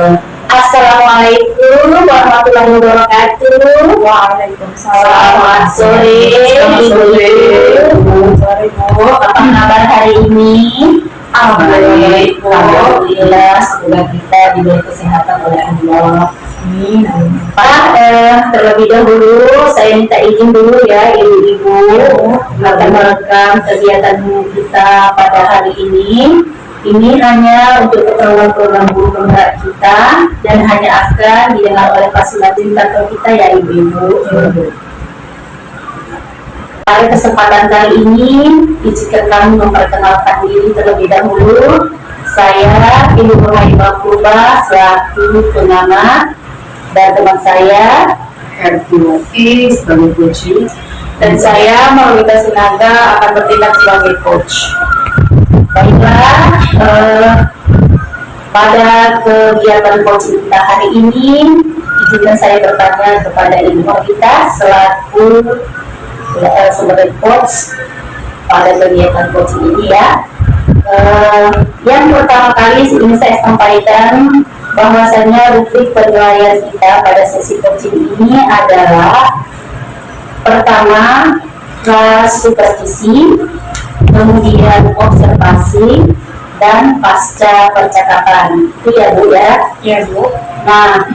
Assalamualaikum warahmatullahi wabarakatuh. Waalaikumsalam. Selamat sore, Ibu. Apa kabar hari ini? Alhamdulillah, semoga kita diberi kesehatan oleh Allah. Amin. Pak, terlebih dahulu saya minta izin dulu ya ibu-ibu akan merekam kegiatan kita pada hari ini. Ini hanya untuk keperluan program guru penggerak kita dan hanya akan didengar oleh fasilitator kita ya ibu-ibu. Pada kesempatan kali ini, izinkan kami memperkenalkan diri terlebih dahulu. Saya Ibu Nurhaibah Purba selaku pengamat dan teman saya Herti sebagai coach dan saya Maulida Sinaga akan bertindak sebagai coach. Baiklah, pada kegiatan coaching kita hari ini, izinkan saya bertanya kepada Ibu Maulida selaku sebagai coach pada kegiatan coaching ini ya. Yang pertama kali ingin saya sampaikan bahwasanya rubrik penilaian kita pada sesi coaching ini adalah pertama kelas supervisi, kemudian observasi dan pasca percakapan. Itu ya Bu ya? Ya Bu. Nah,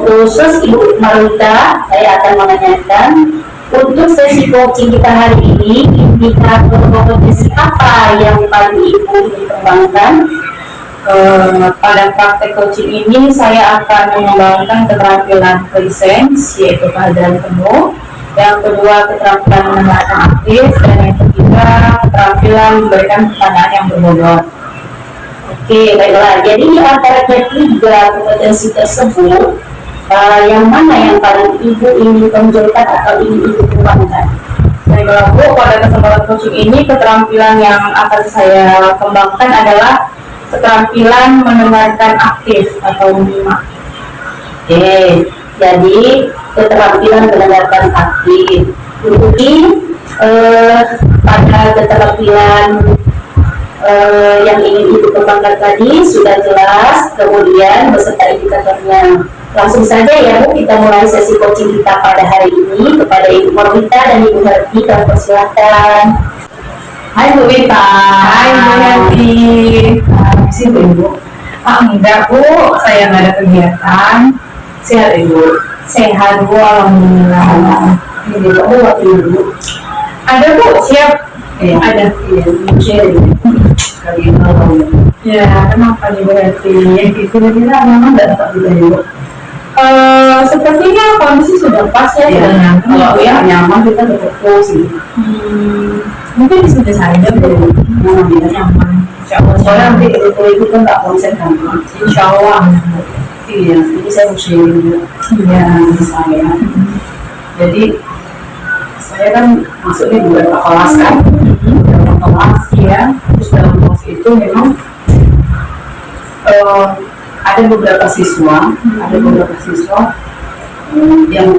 khusus Ibu Maulida, saya akan menanyakan untuk sesi coaching kita hari ini, indikator kompetensi apa yang paling Ibu ingin kembangkan? Pada praktek coaching ini saya akan mengembangkan keterampilan presence, yaitu kehadiran penuh. Yang kedua, keterampilan mendengarkan aktif, dan yang ketiga, keterampilan memberikan pertanyaan yang berbobot. Oke, baiklah. Jadi di antara ketiga kompetensi tersebut, yang mana yang paling Ibu ingin tonjolkan atau ingin Ibu kembangkan? Baiklah Bu, pada kesempatan coaching ini keterampilan yang akan saya kembangkan adalah keterampilan mendengarkan aktif atau menyimak. Oke, jadi keterampilan mendengarkan aktif. Jadi pada keterampilan yang ingin Ibu kembangkan tadi sudah jelas, kemudian beserta indikatornya. Langsung saja ya Bu, kita mulai sesi coaching kita pada hari ini. Kepada Ibu Maulida dan Ibu Herti, kami persilahkan. Hai Bu Wita. Hai Bu Yanti. Sini Ibu. Enggak Bu, saya nggak ada kegiatan. Sehat Ibu. Sehat Bu, alhamdulillah. Ini Bu, waktu Ibu. Ada Bu, siap. Ada. Iya, share kali ini. Ya, kenapa nih Bu Yanti? Kira-kira memang nggak dapat juga Ibu. Sepertinya kondisi sudah pas ya, sudah nyaman. Kalau yang nyaman kita tetap sih. Mungkin sudah saja Bu. Nyaman. Insya Allah. Soalnya nanti itu kan nggak konsen kan. Insya Allah. Iya, jadi saya mau sharing juga. Iya. Saya. Jadi saya kan masuknya di beberapa kelas kan. Beberapa kelas ya. Terus dalam kelas itu memang ada beberapa siswa yang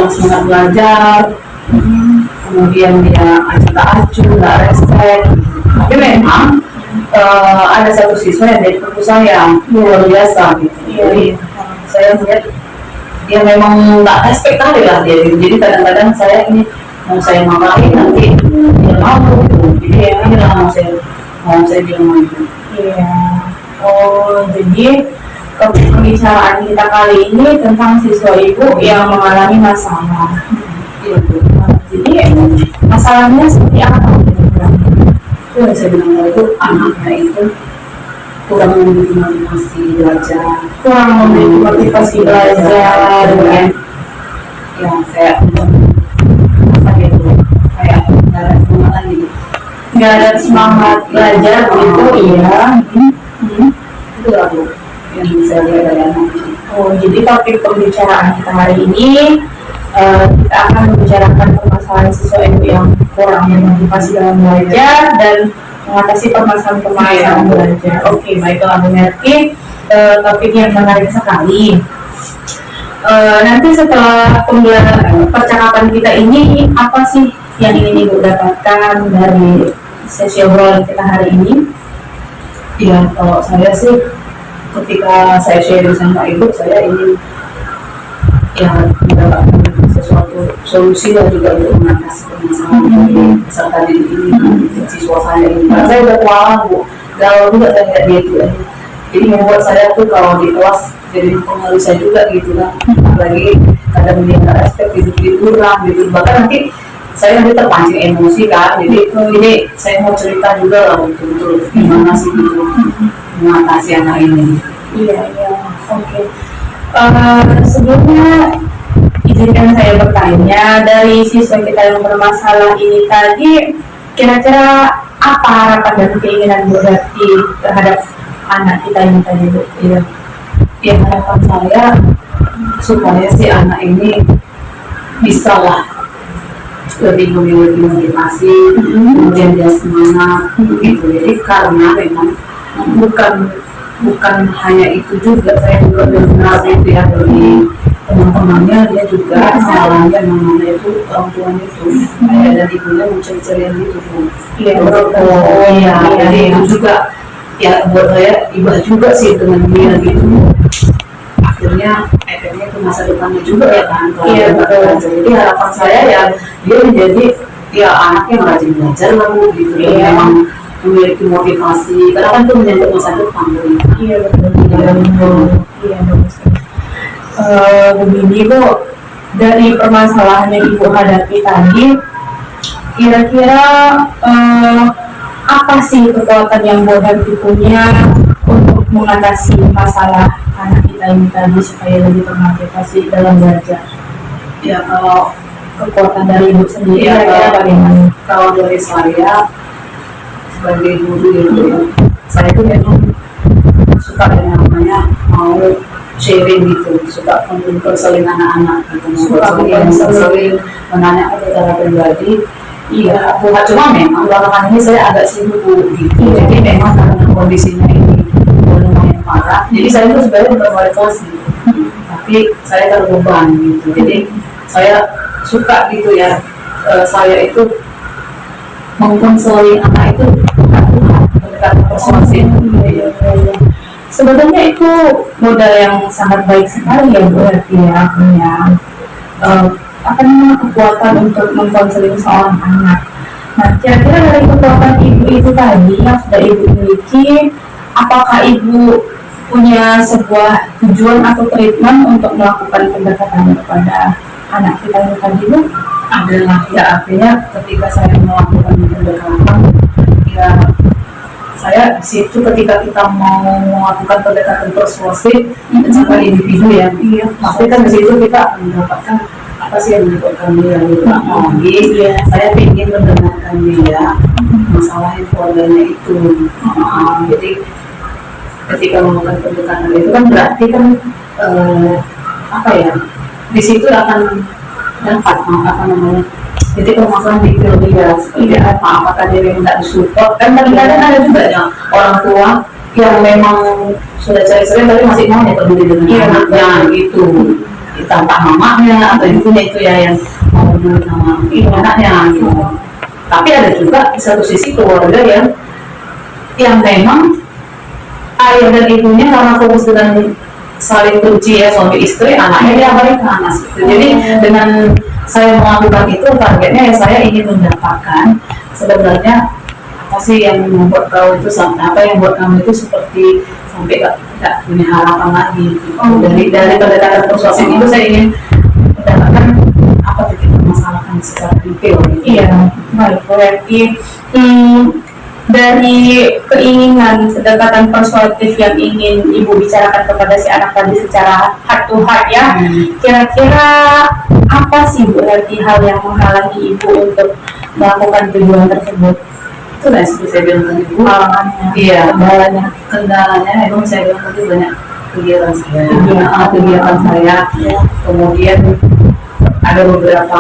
semangat belajar, kemudian dia acuh nggak respect. Tapi memang ada satu siswa yang jadi fokus saya luar biasa gitu. Jadi saya melihat dia memang nggak respect kali lah dia. Jadi kadang-kadang saya ini mau saya marahin nanti dia mau gitu. Jadi ya ini lah mau saya bilang gitu. Iya. Oh, jadi pembicaraan kita kali ini tentang siswa Ibu yang mengalami masalah. Iya Bu. Jadi masalahnya seperti apa? Itu yang saya bilang itu anaknya itu kurang memiliki motivasi belajar, Kurang memiliki motivasi belajar, kemudian yang kayak apa gitu, kayak nggak ada semangat gitu. nggak ada semangat belajar gitu, iya. Itu lah Bu yang bisa lihat dari anak. Oh, jadi topik pembicaraan kita hari ini kita akan membicarakan permasalahan siswa Ibu yang kurang memotivasi dalam belajar dan mengatasi permasalahan belajar. Oke, baiklah Bu Nerti, topik yang menarik sekali. Nanti setelah percakapan kita ini, apa sih yang ingin Ibu dapatkan dari sesi obrolan kita hari ini? Ya kalau saya sih ketika saya sharing sama ibu, saya ingin ya mendapatkan sesuatu solusi dan juga untuk mengatasi permasalahan dari misal tadi ini siswa saya ini. Karena saya udah kewalahan Bu, galau juga saya lihat dia itu aja. Jadi membuat saya tuh kalau di kelas jadi pengaruh saya juga gitu kan. Apalagi kadang dia nggak respect gitu kurang gitu. Bahkan nanti saya nanti terpancing emosi kan. Jadi ini saya mau cerita juga lah betul-betul gimana sih gitu mengatasi anak ini. Iya, oke. Sebelumnya izinkan saya bertanya, dari siswa kita yang bermasalah ini tadi, kira-kira apa harapan dan keinginan Bu Herti terhadap anak kita ini tadi Bu? Ya harapan saya supaya si anak ini bisa lah lebih memiliki motivasi, kemudian dia semangat gitu. Jadi karena memang bukan hanya itu juga, saya juga dengar itu ya dari teman-temannya, dia juga salahnya namanya itu orang tuanya itu ayah dan ibunya mencari-carian gitu. Iya, jadi itu juga ya buat saya ibah juga sih dengan dia gitu. Akhirnya efeknya ke masa depannya juga ya kan. Iya, betul. Jadi harapan saya ya dia menjadi ya anak yang rajin belajar lah gitu. Iya. Memang memiliki motivasi karena kan itu menyangkut masa depan. Iya betul. Iya bagus. Begini Bu, dari permasalahan yang Ibu hadapi tadi, kira-kira apa sih kekuatan yang Bu Herti punya untuk mengatasi masalah anak kita ini tadi supaya lebih termotivasi dalam belajar? Ya kalau Kekuatan dari Ibu sendiri ya, kira-kira bagaimana? kalau dari saya sebagai guru gitu ya, saya itu memang suka yang namanya mau sharing gitu, suka konseling anak-anak gitu, konseling menanyakan secara pribadi. Iya, cuma memang belakangan ini saya agak sibuk gitu, jadi memang karena kondisinya ini lumayan parah, jadi saya itu sebenarnya bukan kelas gitu, tapi saya terbeban gitu, jadi saya suka gitu ya, saya itu mengkonseling anak itu pendekatan persuasif. Sebetulnya itu modal yang sangat baik sekali ya Bu Herti ya, punya kekuatan untuk mengkonseling seorang anak. Nah, kira-kira dari kekuatan Ibu itu tadi yang sudah Ibu miliki, apakah Ibu punya sebuah tujuan atau treatment untuk melakukan pendekatan kepada anak kita ini tadi Bu? Adalah ya, artinya ketika saya melakukan pendekatan ya saya di situ ketika kita mau melakukan pendekatan persuasif sama individu ya, pasti kan di situ kita akan mendapatkan apa sih yang menyebabkan dia gitu. Saya ingin mendengarkan dia masalah keluarganya itu. Jadi ketika melakukan pendekatan itu kan berarti kan apa ya, di situ akan dapat apa namanya, jadi permasalahan di dia seperti apa, apakah dia yang tidak disupport. Kan kadang-kadang ada juga ya orang tua yang memang sudah cari-cari tapi masih mau ya peduli dengan anaknya gitu, tanpa mamanya atau ibunya itu ya yang mau peduli sama anaknya gitu. Tapi ada juga di satu sisi keluarga yang memang ayah dan ibunya karena fokus dengan saling benci ya, suami istri, anaknya dia abaikan. Jadi dengan saya melakukan itu, targetnya ya saya ingin mendapatkan sebenarnya apa sih yang membuat kau itu apa yang membuat kamu itu seperti sampai tidak punya harapan lagi. Dari pendekatan persuasif itu saya ingin mendapatkan apa yang permasalahan secara detail. Iya, baik. Berarti dari keinginan pendekatan persuasif yang ingin Ibu bicarakan kepada si anak tadi secara heart to heart ya, kira-kira apa sih Bu Herti hal yang menghalangi Ibu untuk melakukan tujuan tersebut? Itu lah seperti saya bilang tadi Bu, iya, kendalanya memang saya bilang tadi banyak kegiatan saya, kemudian ada beberapa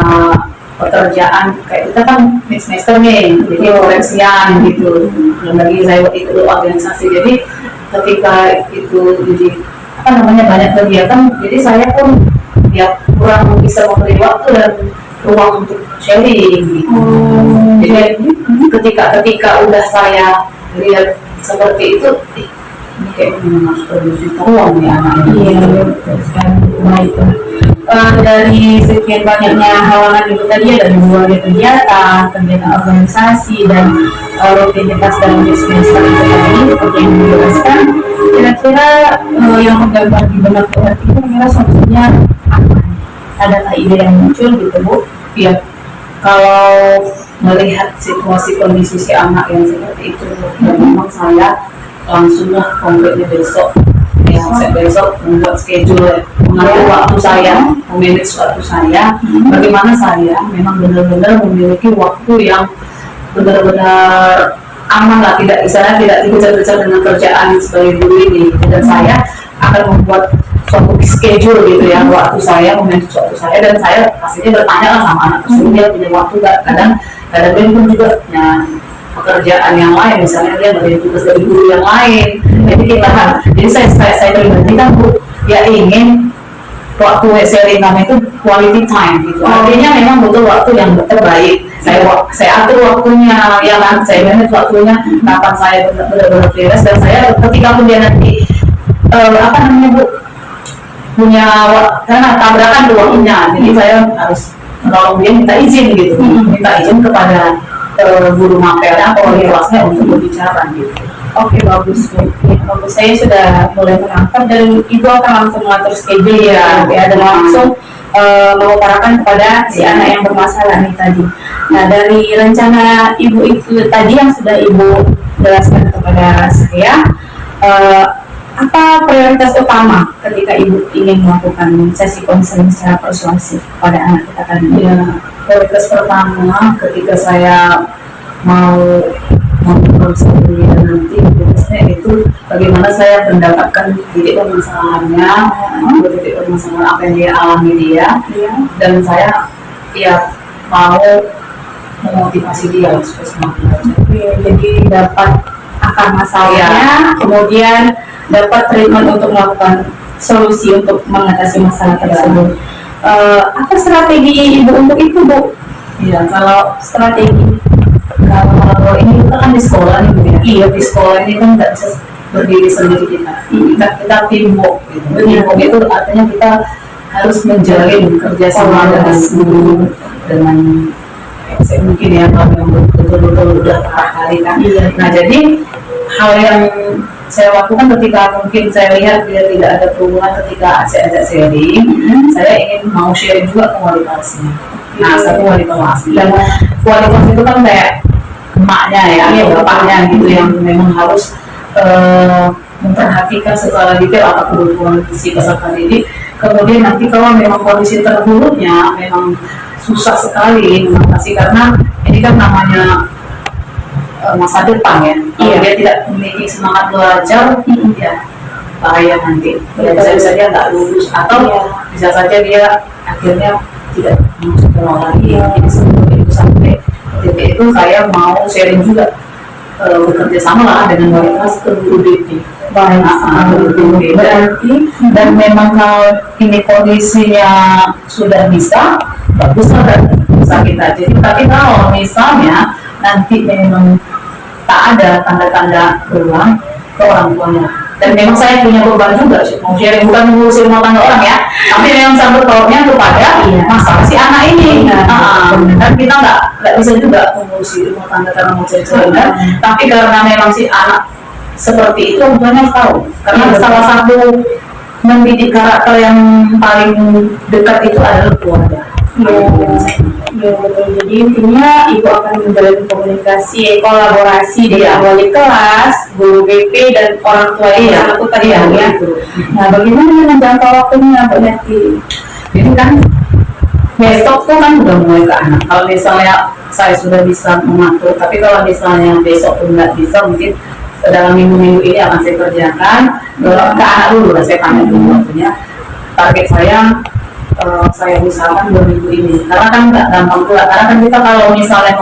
pekerjaan kayak kita kan mid semester nih, jadi koreksian gitu. Dan lagi saya ikut organisasi, jadi ketika itu jadi apa namanya banyak kegiatan, jadi saya pun ya kurang bisa memberi waktu dan ruang untuk sharing gitu. Jadi ketika udah saya lihat seperti itu, Ini kayaknya memang harus produksi uang ya anak ini. Iya, betul sekali. Baik. Dari sekian banyaknya halangan itu tadi ada berbagai kegiatan organisasi dan rutinitas dalam bisnis itu tadi seperti yang dijelaskan. Kira-kira yang tergambar di benak Bu Hati itu kira solusinya apa? Adakah ide yang muncul gitu Bu? Ya, kalau melihat situasi kondisi si anak yang seperti itu, dan memang saya langsunglah konkretnya besok, ya saya besok membuat schedule, mengatur waktu saya, memanage waktu saya, bagaimana saya memang benar-benar memiliki waktu yang benar-benar aman lah, tidak misalnya tidak dikejar-kejar dengan kerjaan sebagai guru ini, dan saya akan membuat suatu schedule gitu ya, waktu saya, memanage waktu saya, dan saya pastinya bertanya lah sama anak tersebut, dia punya waktu gak, kadang dia pun juga punya pekerjaan yang lain, misalnya dia bagi tugas dari guru yang lain, jadi kita jadi saya pribadi kan Bu, ya ingin waktu sharing kami itu quality time gitu, artinya memang butuh waktu yang terbaik. Saya atur waktunya, ya kan, saya manage waktunya kapan saya benar-benar freelance, dan saya ketika pun dia nanti apa namanya Bu, punya karena tabrakan tuh waktunya, jadi saya harus kalau dia minta izin gitu, minta izin kepada guru mapelnya atau wali kelasnya untuk berbicara gitu. Oke, bagus. Bagus. Saya sudah mulai menangkap dan Ibu akan langsung mengatur schedule ya, dan langsung mengutarakan kepada si anak yang bermasalah nih tadi. Nah, dari rencana Ibu itu tadi yang sudah Ibu jelaskan kepada saya, apa prioritas utama ketika Ibu ingin melakukan sesi konseling secara persuasif pada anak kita tadi? Ya, prioritas pertama ketika saya mau memproses dia nanti biasanya itu bagaimana saya mendapatkan titik permasalahannya, titik permasalahan apa yang dia alami dia, dan saya ya mau memotivasi dia supaya semakin belajar. Jadi dapat akar masalahnya, kemudian dapat treatment untuk melakukan solusi untuk mengatasi masalah tersebut. Apa strategi Ibu untuk itu Bu? Ya, kalau Strategi ini kita kan di sekolah nih Bu ya. Iya, di sekolah ini kan nggak bisa berdiri sendiri kita teamwork gitu. Teamwork itu artinya kita harus menjalin kerjasama dengan guru, dengan mungkin ya kalau yang betul-betul udah kali kan. Nah, jadi hal yang saya lakukan ketika mungkin saya lihat dia tidak ada perubahan ketika saya ajak sharing, saya ingin mau sharing juga ke wali kelasnya. Nah, satu wali kelas, dan wali kelas itu kan kayak emaknya ya, bapaknya gitu yang memang harus memperhatikan secara detail apa kebutuhan si peserta didik. Kemudian nanti kalau memang kondisi terburuknya memang susah sekali mengatasi, karena ini kan namanya masa depan ya. Kalau dia tidak memiliki semangat belajar, ya bahaya nanti. Ya, bisa dia nggak lulus, atau bisa saja dia akhirnya tidak masuk ke lagi. Jadi sebelum itu sampai titik itu saya mau sharing juga, bekerja sama lah dengan wali kelas ke guru DP. Berarti dan memang kalau ini kondisinya sudah bisa, bagus lah berarti bisa kita. Jadi tapi kalau misalnya nanti memang tak ada tanda-tanda berulang ke orang tuanya, dan memang saya punya beban juga sih, mau sharing bukan mengurusi rumah tangga orang ya, tapi memang sangkut pautnya kepada masalah si anak ini. Dan kita nggak bisa juga mengurusi rumah tangga karena mau cari-cari, tapi karena memang si anak seperti itu, orang tuanya harus tahu, karena salah satu mendidik karakter yang paling dekat itu adalah keluarga. Betul. Jadi intinya Ibu akan menjalin komunikasi, kolaborasi dengan wali kelas, guru BP dan orang tua yang aku tadi ya. Nah, bagaimana dengan jangka waktunya Bu Hati? Jadi kan besok tuh kan udah mulai ke anak. Kalau misalnya saya sudah bisa mengatur, tapi kalau misalnya besok pun nggak bisa, mungkin dalam minggu-minggu ini akan saya kerjakan ke anak dulu. Saya tanya dulu waktunya. Target saya usahakan 2 minggu ini, karena kan nggak gampang pula, karena kan kita kalau misalnya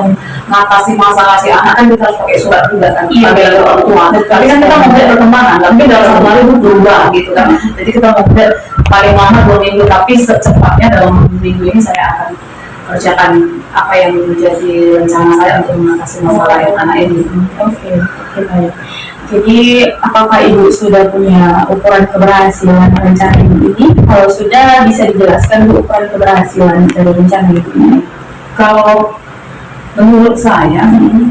mengatasi masalah si anak kan kita harus pakai surat juga kan, dari orang tua, tapi kan kita mau melihat perkembangan, tapi dalam 1 hari itu berubah gitu kan, jadi kita mau melihat paling lama 2 minggu, tapi secepatnya dalam minggu ini saya akan kerjakan apa yang menjadi rencana saya untuk mengatasi masalah yang anak ini. Oke, baik. Jadi, apakah Ibu sudah punya ukuran keberhasilan rencana Ibu ini? Kalau sudah, bisa dijelaskan Bu ukuran keberhasilan dari rencana Ibu ini. Kalau menurut saya,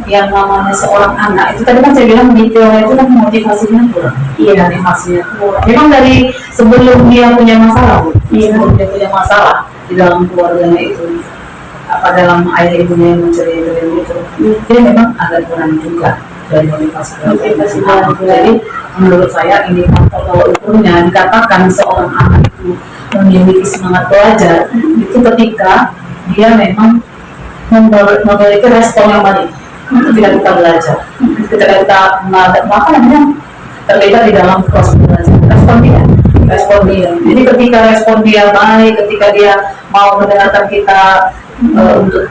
yang namanya seorang anak itu tadi kan saya bilang di teori itu kan motivasinya kurang. Iya. Motivasinya kurang. Memang dari sebelum dia punya masalah, Bu. Iya. Sebelum dia punya masalah di dalam keluarganya itu, apa dalam ayah ibunya yang menceritakan itu, dia memang agak kurang juga dari motivasi. Jadi menurut saya indikator kalau ukurnya dikatakan seorang anak itu memiliki semangat belajar itu ketika dia memang memiliki respon yang baik ketika kita belajar, ketika kita terlibat di dalam proses belajar, respon dia. Jadi ketika respon dia baik, ketika dia mau mendengarkan kita untuk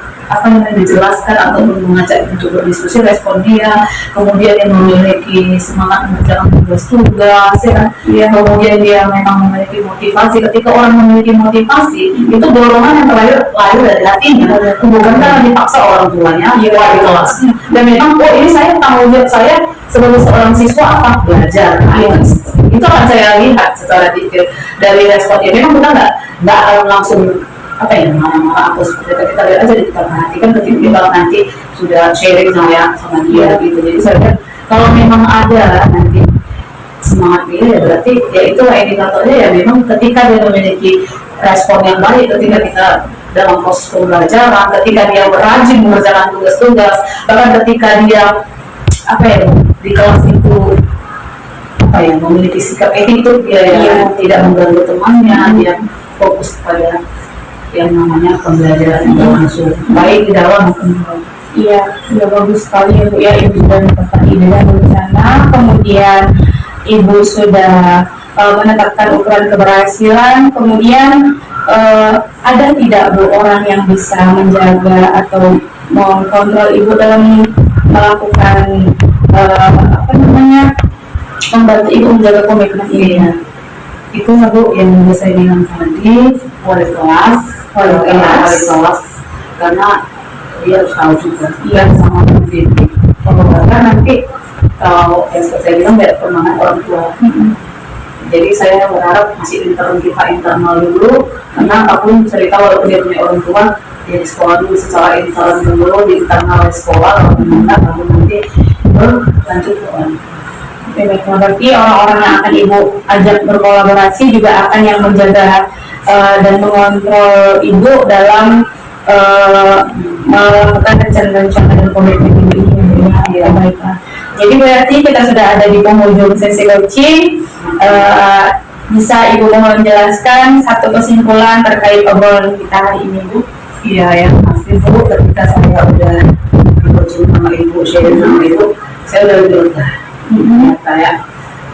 dijelaskan ataupun mengajak untuk berdiskusi, respon dia, kemudian dia memiliki semangat mengerjakan tugas, ya, kemudian dia memang memiliki motivasi. Ketika orang memiliki motivasi, itu dorongan yang lahir dari hatinya, bukan karena dipaksa orang tuanya, di kelasnya. Dan memang, ini saya tanggung jawab saya sebagai seorang siswa akan belajar. Itu akan saya lihat secara detail dari respon dia. Memang kita nggak akan langsung marah-marah atau seperti itu, kita lihat aja, kita perhatikan ketika kita nanti sudah sharing sama dia gitu. Jadi saya lihat kalau memang ada nanti semangat dia, ya berarti ya itulah indikatornya, ya memang ketika dia memiliki respon yang baik ketika kita dalam proses pembelajaran, ketika dia rajin mengerjakan tugas-tugas, bahkan ketika dia di kelas itu memiliki sikap attitude dia yang tidak mengganggu temannya, dia fokus pada yang namanya pembelajaran yang berlangsung baik di dalam maupun di luar. Iya, sudah bagus sekali ya Bu ya. Ibu sudah menetapkan ide dan rencana, kemudian Ibu sudah menetapkan ukuran keberhasilan, kemudian ada tidak Bu orang yang bisa menjaga atau mengkontrol Ibu dalam melakukan membantu Ibu menjaga komitmen ini? Itu Bu yang saya bilang tadi, wali kelas, karena dia harus tahu juga sama pembimbing. Karena nanti kalau yang saya bilang dari permainan orang tua. Jadi saya berharap masih kita internal dulu, karena apapun cerita walaupun dia punya orang tua, dia di sekolah dulu secara internal dulu, di internal sekolah, lalu nanti berlanjut ke orang. Berarti orang-orang yang akan Ibu ajak berkolaborasi juga akan yang menjaga dan mengontrol Ibu dalam melakukan rencana-rencana dan komitmen ini. Ya, baiklah. Jadi berarti kita sudah ada di penghujung sesi coaching. Bisa Ibu mohon menjelaskan satu kesimpulan terkait obrolan kita hari ini, Bu? Iya, yang pasti Bu, ketika saya udah coaching sama Ibu, sharing sama Ibu, saya udah lega. Saya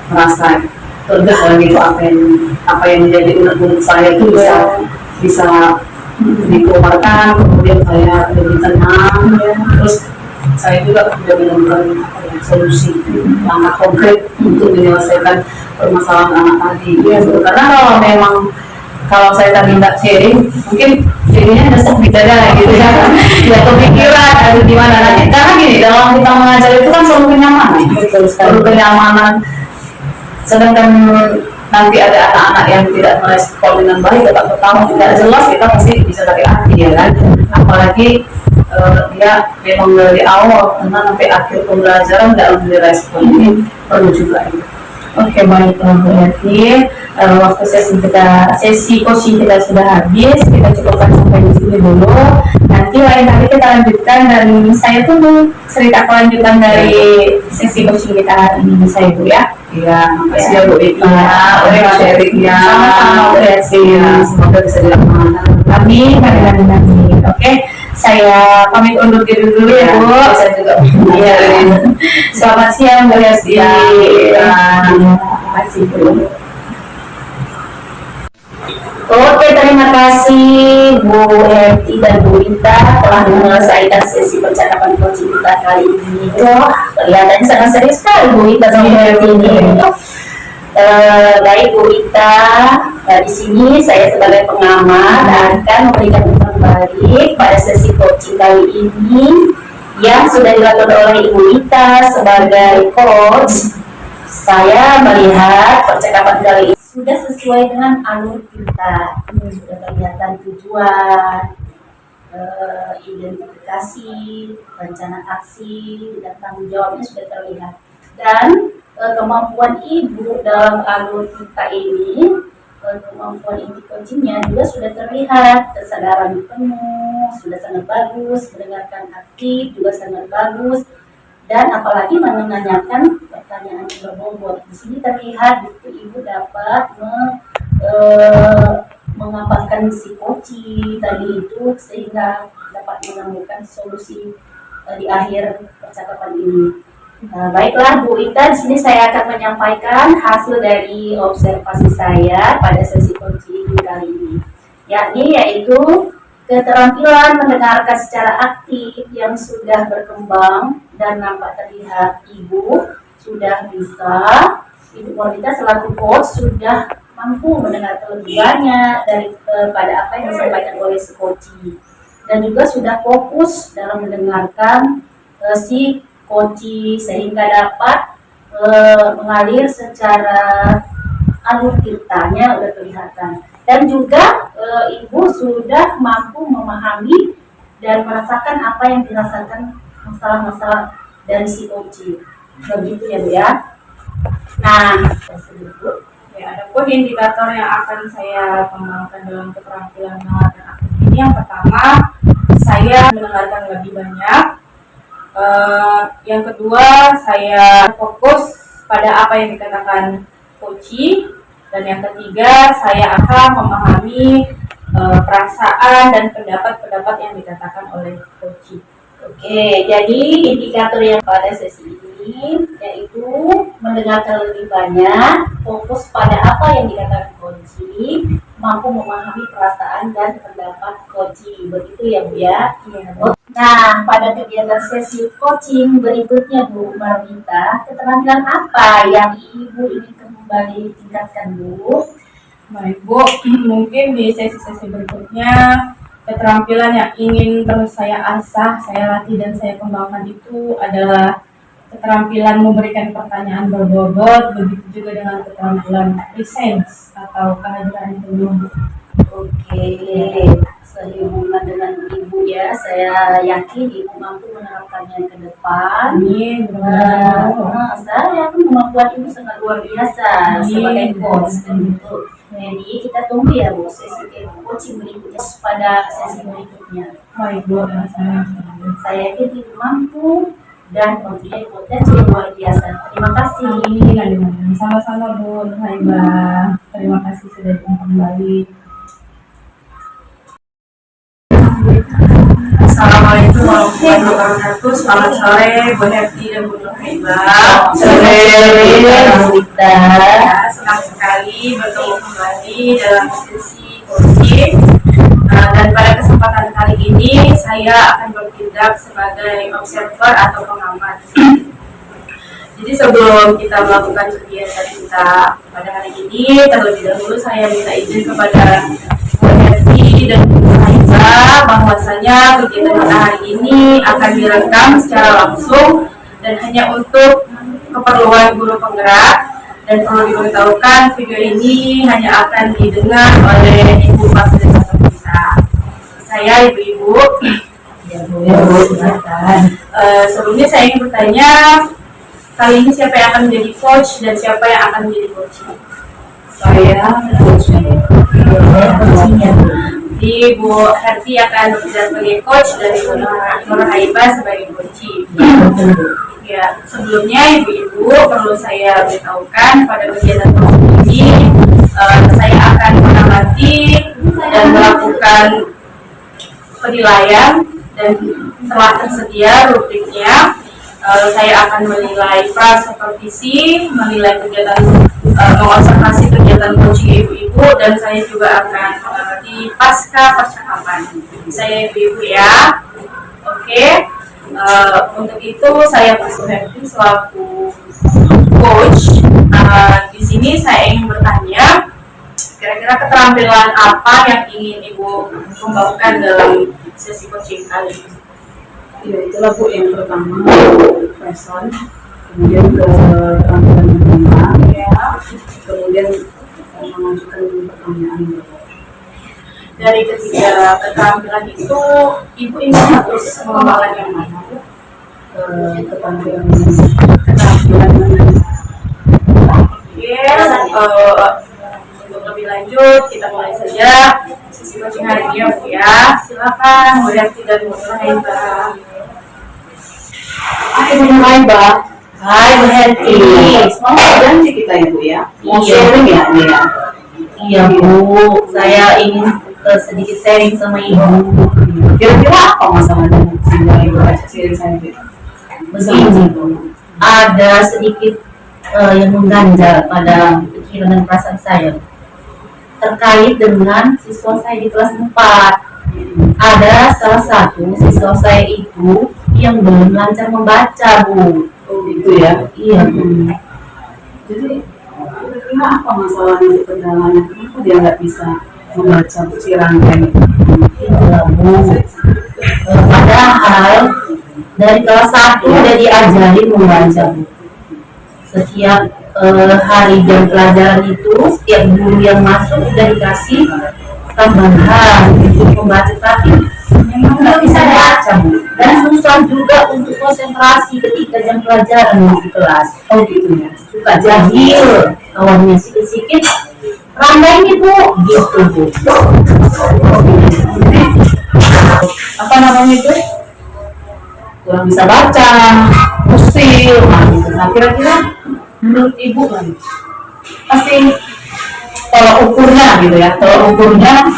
merasa lega lagi itu apa yang menjadi unek-unek saya itu bisa dikeluarkan, kemudian saya lebih tenang, terus saya juga sudah menemukan solusi langkah konkret untuk menyelesaikan permasalahan anak tadi. Karena kalau saya tadi minta sharing, mungkin sharingnya nyesek di dada gitu ya, tidak kepikiran ada di mana nanti. Karena gini, dalam kita mengajar itu kan selalu kenyamanan, selalu kenyamanan. Sedangkan nanti ada anak-anak yang tidak merespon dengan baik, tetap pertama tidak jelas, kita pasti bisa sakit hati ya kan. Apalagi dia memang dari awal sampai akhir pembelajaran tidak memberi respon, ini perlu juga itu. Oke, baik, berarti waktu sesi coaching kita sudah habis, kita cukupkan sampai di sini dulu. Nanti lain kali kita lanjutkan, dan saya tunggu cerita kelanjutan dari sesi coaching kita hari ini, bisa Ibu ya? Iya, makasih ya Bu Ika, sharingnya. Sama-sama Bu Desi. Semoga bisa dilaksanakan. Amin. Oke, saya pamit undur diri dulu ya Bu. Saya juga. Iya. Selamat siang Bu Desi. Terima kasih Bu. Oke, terima kasih Bu Herti dan Bu Rita telah menyelesaikan sesi percakapan coaching kita kali ini. Wah, kelihatannya sangat serius sekali Bu Rita sama Bu Herti ini. Baik Bu Rita, di sini saya sebagai pengamat akan memberikan umpan balik pada sesi coaching kali ini yang sudah dilakukan oleh Ibu Rita sebagai coach Saya melihat percakapan kali ini sudah sesuai dengan alur kita, sudah kelihatan tujuan, identifikasi, rencana aksi, dan tanggung jawabnya sudah terlihat. Dan kemampuan ibu dalam alur kita ini, kemampuan ibu coachingnya juga sudah terlihat, kesadaran penuh, sudah sangat bagus, mendengarkan aktif juga sangat bagus, dan apalagi menanyakan pertanyaan yang berbobot. Di sini terlihat ibu dapat mengembangkan si koci tadi itu sehingga dapat menemukan solusi di akhir percakapan ini. Baiklah Bu Ita, di sini saya akan menyampaikan hasil dari observasi saya pada sesi coaching kali ini, yaitu keterampilan mendengarkan secara aktif yang sudah berkembang dan nampak terlihat ibu sudah bisa, ibu wanita selaku coach sudah mampu mendengar lebih banyak daripada apa yang disampaikan oleh si coaching, dan juga sudah fokus dalam mendengarkan si coaching sehingga dapat mengalir secara alur ceritanya sudah kelihatan. Dan juga ibu sudah mampu memahami dan merasakan apa yang dirasakan masalah-masalah dari si coaching. Begitu ya Bu ya. Nah, Adapun indikator yang akan saya kembangkan dalam keterampilan mendengarkan aktif ini, yang pertama, saya mendengarkan lebih banyak. Yang kedua, saya fokus pada apa yang dikatakan coaching. Dan yang ketiga, saya akan memahami perasaan dan pendapat-pendapat yang dikatakan oleh coaching. Oke, jadi indikator yang pada sesi ini yaitu mendengarkan lebih banyak, fokus pada apa yang dikatakan coaching, mampu memahami perasaan dan pendapat coaching. Begitu ya Bu ya? Iya. Nah, pada kegiatan sesi coaching berikutnya Bu Marwita, keterampilan apa yang Ibu ingin kembali tingkatkan Bu? Baik Bu, mungkin di sesi-sesi berikutnya keterampilan yang ingin terus saya asah, saya latih dan saya kembangkan itu adalah keterampilan memberikan pertanyaan berbobot, begitu juga dengan keterampilan presence atau kehadiran penuh. Oke, sehubungan dengan Ibu ya, saya yakin Ibu mampu menerapkannya ke depan. Amin. Saya yakin kemampuan Ibu sangat luar biasa sebagai coach. Jadi kita tunggu ya Bu, sesi coaching berikutnya pada sesi berikutnya. Baik Bu, Saya yakin Ibu mampu dan mempunyai potensi yang luar biasa. Terima kasih. Amin. Sama-sama Bu Haibah. Terima kasih sudah datang kembali. Assalamualaikum warahmatullahi wabarakatuh. Selamat sore Bu Hefti dan Bu Haibah. Sore kita. Senang sekali bertemu kembali dalam sesi coaching. Dan pada kesempatan kali ini saya akan bertindak sebagai observer atau pengamat. Jadi sebelum kita melakukan kegiatan kita pada hari ini, terlebih dahulu saya minta izin kepada Bu Hefti dan Bu Haibah bahwasanya kegiatan kita hari ini akan direkam secara langsung dan hanya untuk keperluan guru penggerak, dan perlu diberitahukan video ini hanya akan didengar oleh ibu fasilitator kita. Saya ibu-ibu. Ya Bu, silakan. Sebelumnya saya ingin bertanya, kali ini siapa yang akan menjadi coach dan siapa yang akan menjadi coaching? Saya Coachingnya Bu. Di Bu Herti akan bertindak sebagai coach dan Ibu Nur Haibah sebagai coaching. Ya, sebelumnya ibu-ibu perlu saya beritahukan pada kegiatan coaching ini saya akan mengamati dan melakukan penilaian, dan telah tersedia rubriknya. Saya akan menilai pra-supervisi, menilai kegiatan, mengobservasi kegiatan coaching ibu-ibu, dan saya juga akan di pasca percakapan. Saya ibu-ibu ya. Oke. Untuk itu saya bersinergi selaku coach. Di sini saya ingin bertanya, kira-kira keterampilan apa yang ingin ibu kembangkan dalam sesi coaching kali ini? Ya itulah Bu, yang pertama person, kemudian keterampilan Ya. Kemudian mengajukan pertanyaan. Dari ketiga keterampilan itu, ibu ini harus mengembangkan yang mana? Keterampilan Yes, untuk lebih lanjut kita mulai saja sesi coaching hari ini ya. Silakan mulai tidak dimulai Mbak. Hai Mbak. Hai Bu Hetty. Semangat janji kita ya Bu ya. Mau Iya. sharing ya ini ya. Iya Bu, saya ingin sedikit sharing sama Ibu. Kira-kira apa masalahnya sehingga Ibu ajak sharing saya gitu? Begini Bu, ada sedikit yang mengganjal pada pikiran dan perasaan saya terkait dengan siswa saya di kelas 4. Ada salah satu siswa saya itu yang belum lancar membaca Bu. Oh gitu ya. Iya Bu. Jadi kira-kira apa masalahnya di kendalanya? Kenapa dia nggak bisa membaca cirangkai? Iya Bu. Padahal dari kelas 1 udah diajari membaca Bu. Setiap hari jam pelajaran itu, setiap guru yang masuk udah dikasih tambahan untuk membaca, tapi memang nggak bisa baca Bu. Dan susah juga untuk konsentrasi ketika jam pelajaran di kelas. Oh gitu ya. Suka jahil, awalnya sikit-sikit ramai nih Bu, gitu Bu. Apa namanya itu? Kurang bisa baca, usil, gitu. Nah kira-kira menurut Ibu kan pasti tolak ukurnya gitu ya, tolak ukurnya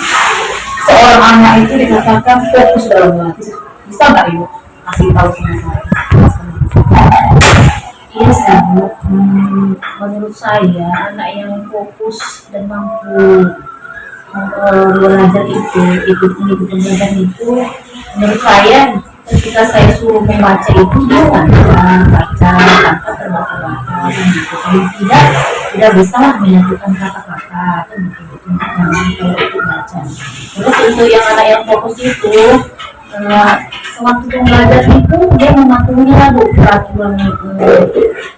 seorang anak itu dikatakan fokus dalam belajar. Bisa nggak Ibu kasih tahu sama saya? Iya sih Bu. Menurut saya anak yang fokus dan mampu belajar itu, ikut mengikuti pembelajaran itu, menurut saya ketika saya suruh membaca itu dia baca tanpa terbata-bata gitu. Kalau tidak bisa lah menyatukan kata-kata kan betul-betul kalau itu baca. Terus untuk yang anak yang fokus itu sewaktu pembelajaran itu dia mematuhinya Bu peraturan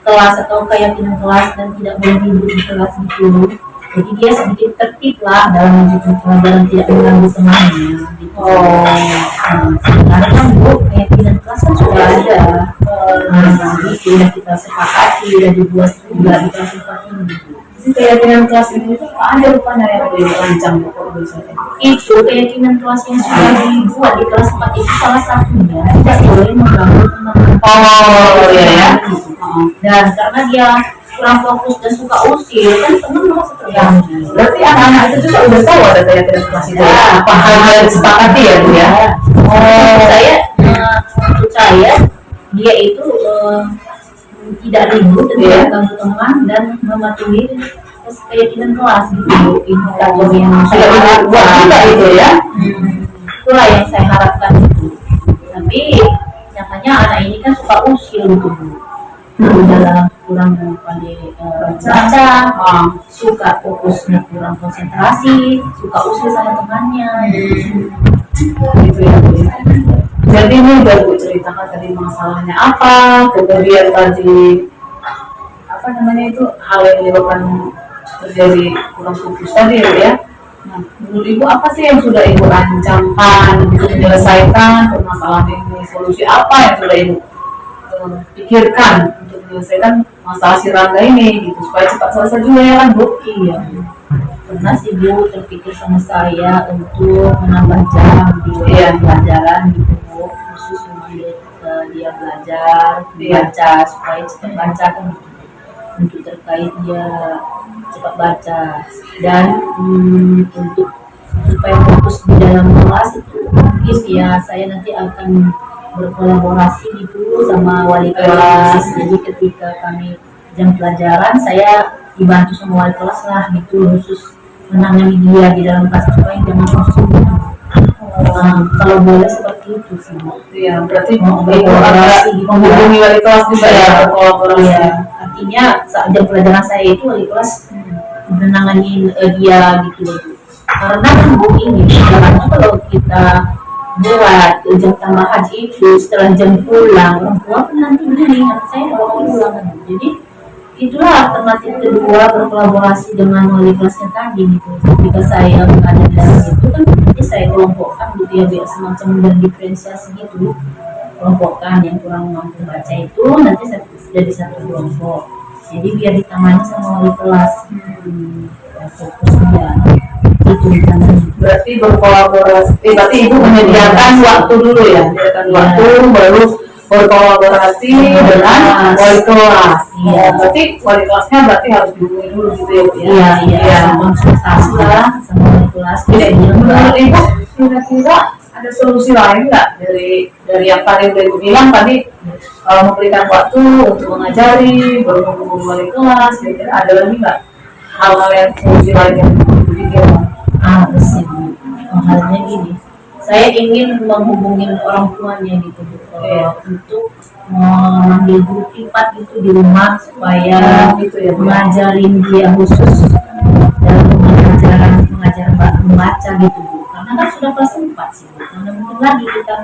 kelas atau keyakinan kelas dan tidak boleh ribut di kelas itu. Jadi dia sedikit tertib lah dalam melanjutkan pelajaran, tidak mengganggu semuanya gitu. Sebenarnya kan Bu, keyakinan kelas kan sudah ada. Itu yang kita sepakati dan dibuat juga di kelas 4 ini. Jadi keyakinan kelas itu apa aja rupanya yang dirancang pokok misalnya? Itu keyakinan kelas yang sudah dibuat di kelas 4 itu salah satunya tidak boleh mengganggu teman-teman. Oh iya ya. Dan karena dia kurang fokus dan suka usil kan teman merasa terganggu. Berarti anak-anak itu juga udah tahu ada keyakinan kelas itu. Apa hal-hal yang disepakati ya Bu ya? Menurut saya dia itu tidak ribut dan tidak mengganggu teman dan mematuhi keyakinan kelas gitu. Indikator yang saya Buat harapkan kita itu ya. itulah yang saya harapkan itu. Tapi nyatanya anak ini kan suka usil gitu Bu. Dalam kurang pandai baca, suka fokusnya kurang konsentrasi, suka usil sama temannya. Gitu ya Bu. Jadi ini udah Bu ceritakan tadi masalahnya apa, kemudian tadi apa namanya itu hal yang menyebabkan terjadi kurang fokus tadi ya. Nah, menurut Ibu apa sih yang sudah Ibu rancangkan untuk menyelesaikan permasalahan ini? Solusi apa yang sudah Ibu pikirkan untuk menyelesaikan masalah si Rangga ini gitu supaya cepat selesai juga ya kan Bu? Iya. Pernah sih Bu terpikir sama saya untuk menambah jam di pelajaran gitu Bu, khusus dia belajar baca supaya cepat baca kan gitu. Untuk terkait dia cepat baca dan untuk supaya fokus di dalam kelas itu mungkin ya saya nanti akan berkolaborasi gitu sama wali kelas. Jadi ketika kami jam pelajaran saya dibantu sama wali kelas lah gitu, khusus menangani dia di dalam kelas supaya jangan langsung kalau boleh seperti itu sih. Iya, berarti kolaborasi gitu menghubungi wali kelas bisa ya berkolaborasi. Iya, artinya saat jam pelajaran saya itu wali kelas menangani dia gitu loh. Karena kan Bu ini karena kalau kita buat jam tambahan itu setelah jam pulang orang tua kan nanti beli saya kalau pulang kan. Jadi itulah alternatif kedua berkolaborasi dengan wali kelasnya tadi gitu. Ketika saya ada di dalam itu kan nanti saya kelompokkan gitu ya, biar semacam berdiferensiasi gitu. Kelompokkan yang kurang mampu baca itu nanti jadi satu kelompok. Jadi biar ditangani sama wali kelas. Fokusnya itu ditangani. Berarti berkolaborasi, berarti ibu menyediakan waktu dulu ya, menyediakan waktu baru berkolaborasi dengan wali kelas. Iya. Berarti wali kelasnya berarti harus dihubungi dulu gitu ya, Bu, ya. Iya, konsultasi lah sama wali kelas. Menurut ibu kira-kira ada solusi lain nggak dari yang tadi udah ibu bilang tadi, memberikan waktu untuk mengajari, berhubung wali kelas, kira-kira ada lagi nggak hal-hal yang solusi lain yang ibu pikirkan? Sih, halnya gini, saya ingin menghubungi orang tuanya gitu, untuk mengambil guru privat gitu di rumah supaya Gitu ya, Bu. mengajarin dia khusus dalam mengajar membaca gitu, Bu. Karena kan sudah kelas 4 sih, Bu. Karena mungkin lagi kita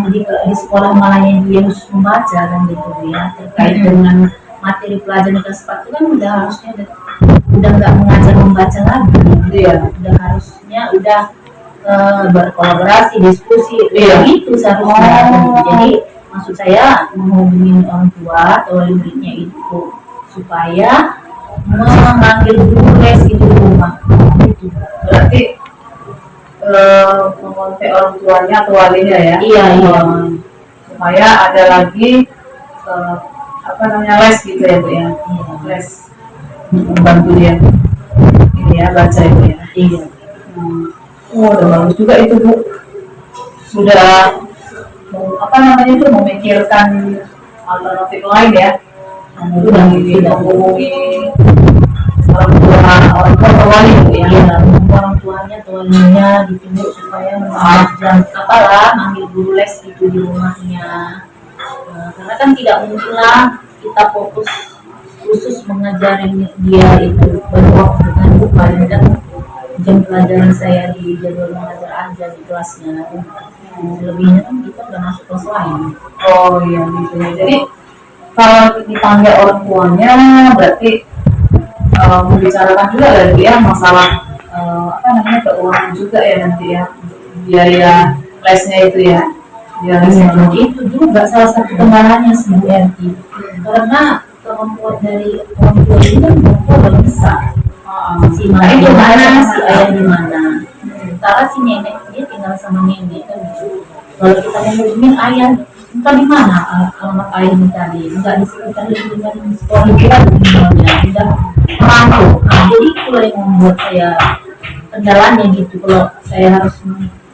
di sekolah malahnya dia khusus membaca kan gitu ya, terkait dengan materi pelajaran kelas 4 itu kan udah harusnya udah nggak mengajar membaca lagi. Iya. Udah harusnya udah berkolaborasi, diskusi, itu seharusnya. Jadi maksud saya menghubungi orang tua atau wali muridnya itu supaya memanggil guru les itu di rumah. Gitu. Berarti mengontak orang tuanya atau walinya ya? Iya. Supaya ada lagi les gitu ya, Bu ya? Iya. Les membantu dia ini ya, baca itu ya. Iya. Udah bagus juga itu, Bu. Sudah memikirkan alternatif lain ya. Sudah menghubungi orang tua atau wali gitu ya. Iya, orang tuanya atau walinya ditunjuk supaya manggil guru les itu di rumahnya. Karena kan tidak mungkin lah kita fokus khusus mengajarin dia itu berwaktu dengan paling tidak jam pelajaran saya di jadwal mengajar aja di kelasnya. Selebihnya kan kita udah masuk kelas lain. Oh iya gitu ya. Jadi kalau dipanggil orang tuanya berarti membicarakan juga dari dia masalah keuangan juga ya nanti ya, biaya lesnya itu ya. Itu juga salah satu kendalanya sih Bu Erti. Karena kemampuan dari orang tua ini kan belum besar. Si mana di mana, si ayah di mana. Sementara si nenek dia tinggal sama nenek kan gitu. Kalau kita ngomongin ayah, entah di mana alamat ayahnya tadi, nggak disebutkan dengan sekolah kita tinggalnya, tidak merantau. Nah, jadi itulah yang membuat saya kendalanya gitu. Kalau saya harus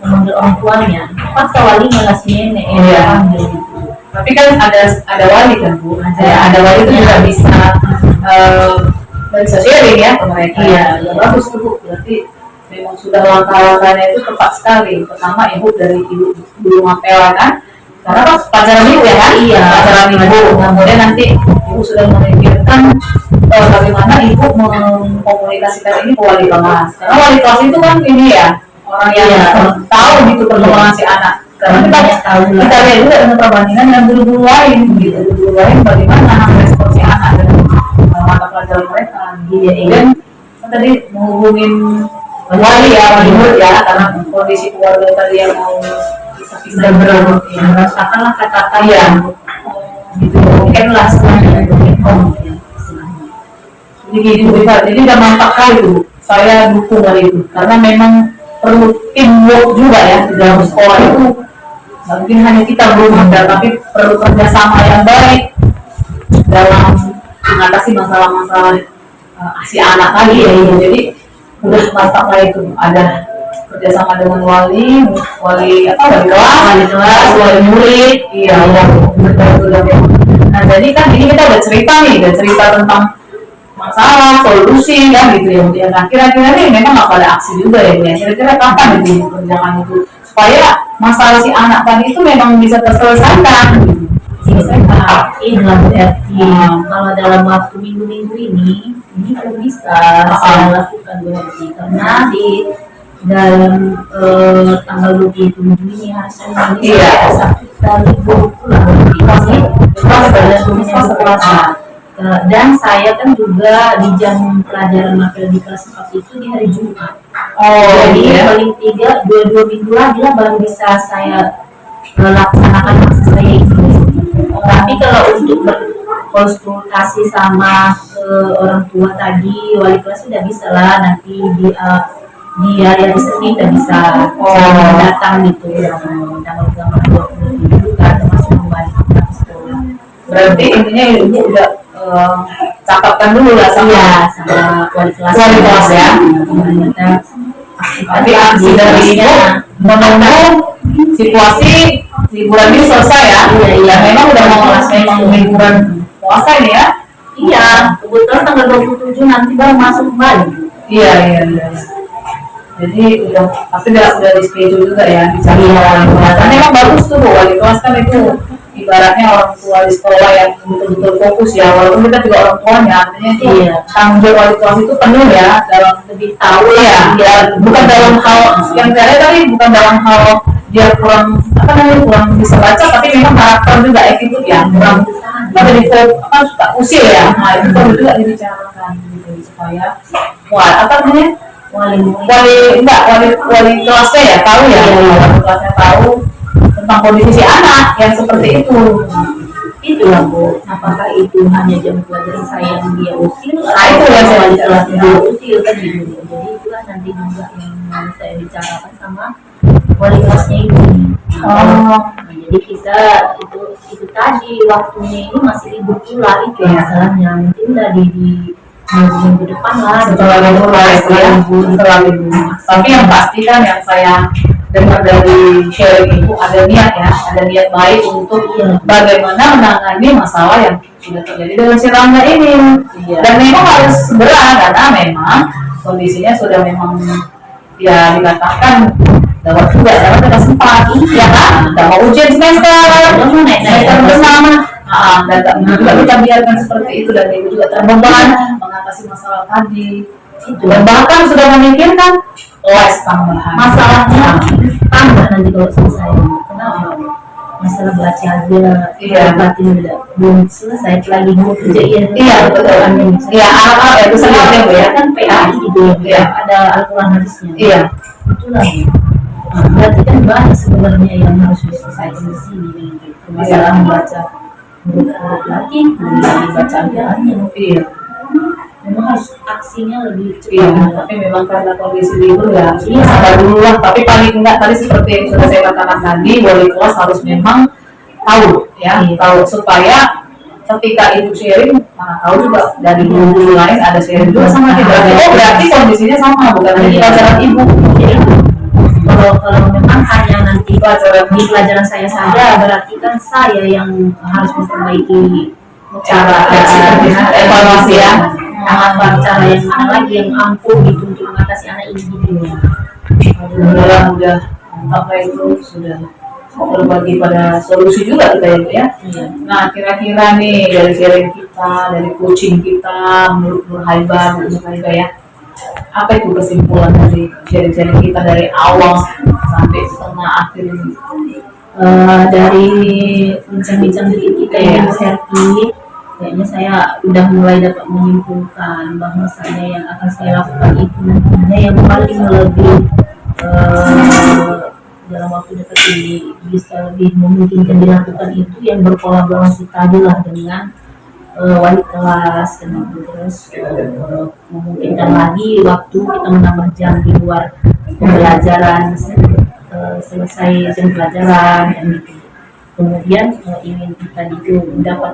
memanggil orang tuanya, pas wali malah si nenek yang dipanggil gitu. Tapi kan ada wali kan, Bu. Ada wali itu juga bisa sharing ya ke mereka. Iya. Bagus tuh, Bu. Berarti memang sudah langkah-langkahnya itu tepat sekali. Pertama ibu dari ibu dulu Mapela kan, karena pas pacaran ibu ya kan, pacaran ibu. Kemudian nanti ibu sudah memikirkan bagaimana ibu mengkomunikasikan ini ke wali kelas. Karena wali kelas itu kan ini ya orang yang tahu gitu perkembangan si anak. Karena kita lihat juga dengan perbandingan dengan guru-guru lain, gitu. Guru lain bagaimana respon si anak dengan mata pelajaran mereka. Dan tadi menghubungin wali murid ya, karena kondisi keluarga tadi yang mau kisah-kisah merasakan lah kata-kata yang gitu, mungkin lah sebenarnya jadi udah mantap kali tuh, saya dukung dari itu, karena memang perlu teamwork juga ya di dalam sekolah itu. Mungkin hanya kita belum ada, tapi perlu kerjasama yang baik dalam mengatasi masalah-masalah si anak tadi ya. Jadi udah mantap lah itu, ada kerjasama dengan wali kelas, wali murid, iya betul. Nah jadi kan ini kita udah cerita tentang masalah, solusi kan gitu ya. Nah kira-kira nih memang nggak ada aksi juga ya. Kira-kira kapan itu kerjaan itu supaya masalah si anak tadi itu memang bisa terselesaikan gitu. Dalam arti kalau dalam waktu minggu-minggu ini belum bisa saya lakukan berarti karena di dalam tanggal 27 ini harusnya Sabtu libur pulang berarti pas bulan puasa. Dan saya kan juga di jam pelajaran mapel di kelas 4 itu di hari Jumat. Jadi paling dua minggu lagi lah baru bisa saya laksanakan maksud saya itu. Tapi kalau untuk berkonsultasi sama orang tua tadi, wali kelas sudah bisa lah nanti di hari Senin udah bisa datang gitu tanggal 27 kan termasuk kembali ke sekolah. Berarti intinya ibu udah cakapkan dulu lah sama wali kelas ya. Tapi aksi dari ibu menunggu situasi liburan ini selesai ya. Iya. Memang udah mau memang liburan puasa ini ya. Iya, kebetulan tanggal 27 nanti baru masuk kembali. Iya. Jadi tapi udah di schedule juga ya dicari wali kelas. Karena memang bagus tuh wali kelas kan itu ibaratnya orang tua di sekolah yang betul-betul fokus ya, walaupun kita juga orang tuanya, artinya itu tanggung jawab wali kelas itu penuh ya dalam lebih tahu ya, bukan dalam hal yang saya tadi bukan dalam hal dia kurang bisa baca, tapi memang karakter juga attitude ya kurang di suka usil ya. Nah itu perlu juga dibicarakan gitu supaya wali kelasnya ya tahu ya, wali kelasnya tahu tentang kondisi si anak yang seperti itu. Itulah Bu, apakah itu hanya jam pelajaran saya yang dia usil? Nah itu yang saya wali kelas bicarakan. dia usil tadi. Jadi itulah nanti juga yang saya bicarakan sama wali kelasnya ini. Jadi kita itu tadi waktunya ini masih libur pula itu masalahnya. Mungkin udah di minggu depan lah setelah libur. Tapi yang pasti kan yang saya dengar dari sharing ibu ada niat baik untuk bagaimana menangani masalah yang sudah terjadi dengan si Rangga ini. Dan memang harus segera karena memang kondisinya sudah memang ya dikatakan dapat tidak sempat ya kan, tidak mau ujian semester bersama. Dan juga kita biarkan seperti itu dan ibu juga terbeban mengatasi masalah tadi. Dan bahkan sudah memikirkan les tambahan. Masalahnya tambah nanti kalau selesai. Kenapa? Masalah baca aja, berarti belum selesai lagi mau kerja betul. Iya, anak-anak itu sangat ya kan PAI gitu ya, ada Al-Quran hadisnya. Iya. Itulah. Berarti kan banyak sebenarnya yang harus diselesaikan di sini. Masalah membaca huruf lagi, baca Al-Qurannya. Iya. Memang harus aksinya lebih cepat. Iya, tapi memang karena kondisi libur ya, sabar dulu lah. Tapi paling enggak tadi seperti yang sudah saya katakan tadi, wali kelas harus memang tahu ya, tahu supaya ketika itu sharing, tahu juga dari guru lain ada sharing juga sama kita. Berarti kondisinya sama, bukan hanya pelajaran ibu. Kalau memang hanya nanti di pelajaran saya saja, berarti kan saya yang harus memperbaiki cara evaluasi ya. Cara yang mana lagi yang ampuh gitu untuk mengatasi anak ini gitu. Udah apa itu sudah berbagi pada solusi juga kita ya. Nah kira-kira nih dari sharing kita, dari coaching kita menurut Nur Haibah ya, apa itu kesimpulan dari sharing kita dari awal sampai setengah akhir ini? Dari bincang-bincang kita yang serti, kayaknya saya udah mulai dapat menyimpulkan bahwa saya yang akan saya lakukan itu nantinya yang paling lebih dalam waktu dekat ini bisa lebih memungkinkan dilakukan itu yang berkolaborasi tadi lah dengan wali kelas dan terus memungkinkan lagi waktu kita menambah jam di luar pembelajaran selesai jam pelajaran dan gitu. Kemudian ingin kita itu dapat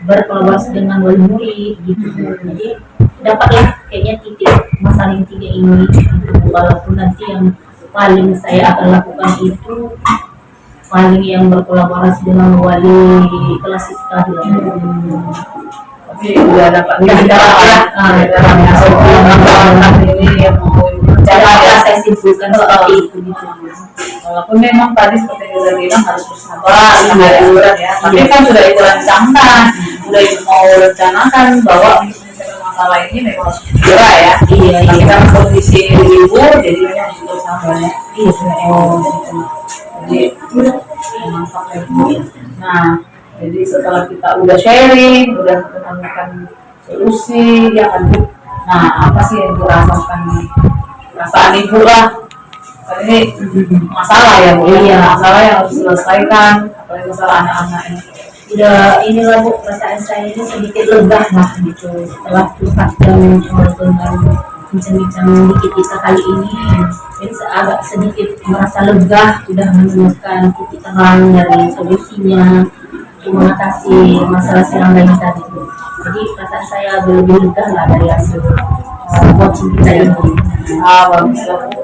berkolaborasi dengan wali murid gitu. Jadi dapatlah kayaknya titik masalah intinya ini gitu. Walaupun nanti yang paling saya akan lakukan itu paling yang berkolaborasi dengan wali kelas itu tadi. Tapi udah dapat ini yang mau cara saya simpulkan seperti itu gitu. Walaupun memang tadi seperti yang saya bilang harus bersabar sama liburan ya, tapi kan sudah itu rencanakan, udah mau rencanakan bahwa menyelesaikan masalah ini memang harus segera ya. Tapi karena kondisi libur jadi memang harus bersabar ya. Jadi memang pakai. Nah Jadi setelah kita udah sharing, udah menemukan solusi, ya kan Bu. Nah, apa sih yang dirasakan perasaan ibu lah? Kan ini masalah ya Bu, Iya. masalah yang harus diselesaikan, apalagi masalah anak-anak ini. Udah inilah Bu, perasaan saya ini sedikit lega lah gitu setelah curhat dan dengan bincang-bincang dikit kita kali ini. Jadi agak sedikit merasa lega, sudah menemukan titik terang dari solusinya untuk mengatasi masalah serang bayi tadi Bu. Jadi perasaan saya lebih lega lah dari hasil coaching kita ini. Bagus lah Bu.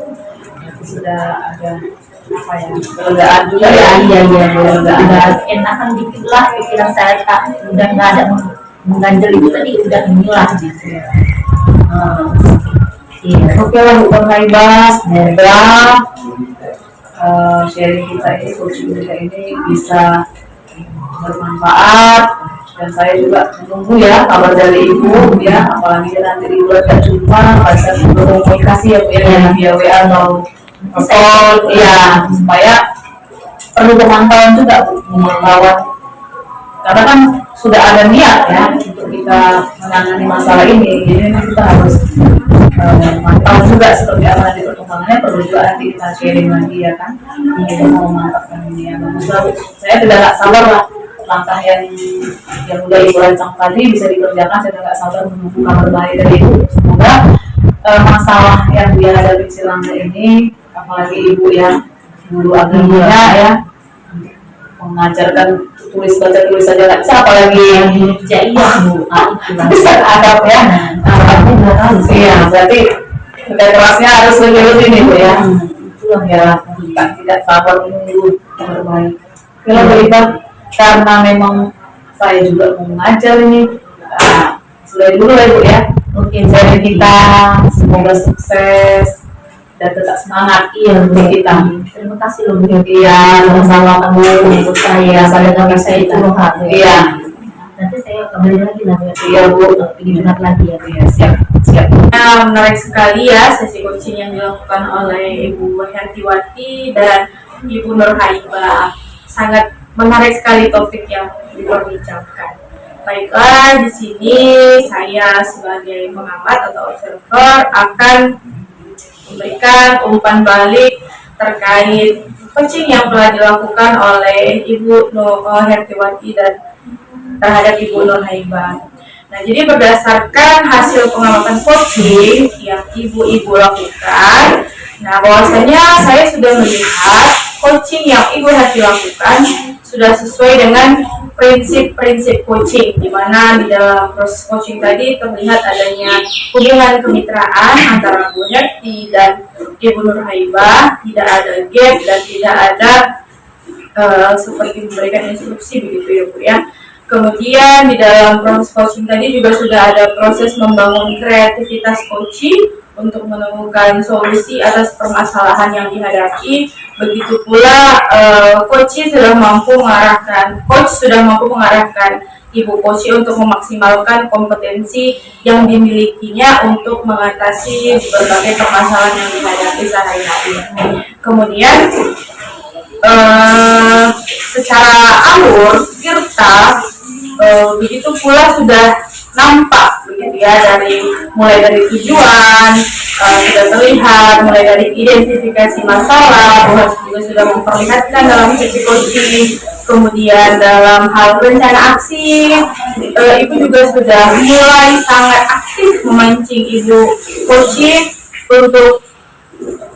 Itu sudah ada apa ya, kelegaan juga Iya, ya. udah enakan dikit lah pikiran saya, tak udah nggak ada mengganjel itu tadi, udah inilah gitu. Iya. Oke lah Bu Haibah, semoga sharing kita ini, coaching kita ini bisa bermanfaat, dan saya juga menunggu ya kabar dari ibu ya, apalagi nanti di bulan jumpa bisa berkomunikasi ya Bu ya, via WA atau telepon ya, supaya perlu pemantauan juga Bu, pemantauan, karena kan sudah ada niat ya untuk kita menangani masalah ini, jadi kita harus mantau juga seperti apa nanti perkembangannya, perlu juga nanti kita sharing lagi ya kan, kita mau memantapkan ini ya. Bagus lah Bu. Saya tidak sabar lah langkah yang udah ibu rancang tadi bisa dikerjakan, saya tidak sabar menunggu kabar baik dari ibu. Semoga masalah yang dihadapi si Langga ini, apalagi ibu ya guru agamanya ya, mengajarkan baca tulis saja nggak bisa, apalagi Iya Bu, bisa adab ya. Iya, berarti kerja kerasnya harus lebih nih Bu ya. Itulah ya, tidak sabar menunggu kabar baik. Kalau berita karena memang saya juga mau mengajar ini, sudah dulu ya Bu ya. Oke, Jadi kita semoga sukses dan tetap semangat untuk kita. terima kasih loh Bu. Iya, sama-sama kamu untuk saya Dengan saya itu curhat ya. Iya. Nanti saya kembali lagi lah ya. Iya Bu. Pergi curhat lagi ya. Iya, siap. Menarik sekali ya sesi coaching yang dilakukan oleh Ibu Hertiwati dan Ibu Nur Haibah. Sangat menarik sekali topik yang diperbincangkan. Baiklah, di sini saya sebagai pengamat atau observer akan memberikan umpan balik terkait coaching yang telah dilakukan oleh Ibu Nur Hertiwati dan terhadap Ibu Nur Haibah. Nah, jadi berdasarkan hasil pengamatan coaching yang ibu-ibu lakukan, nah bahwasanya saya sudah melihat coaching yang Ibu Hati lakukan sudah sesuai dengan prinsip-prinsip coaching, di mana di dalam proses coaching tadi terlihat adanya hubungan kemitraan antara Bu Hati dan Ibu Nur Haibah, tidak ada gap dan tidak ada seperti memberikan instruksi begitu ya Bu ya. Kemudian di dalam proses coaching tadi juga sudah ada proses membangun kreativitas coaching untuk menemukan solusi atas permasalahan yang dihadapi. Begitu pula coach sudah mampu mengarahkan ibu coach untuk memaksimalkan kompetensi yang dimilikinya untuk mengatasi berbagai permasalahan yang dihadapi sehari-hari. Kemudian secara alur Tirta begitu pula sudah nampak begitu ya, mulai dari tujuan sudah terlihat, mulai dari identifikasi masalah, Tuhan juga sudah memperlihatkan dalam sesi coaching. Kemudian dalam hal rencana aksi, ibu juga sudah mulai sangat aktif memancing ibu coaching untuk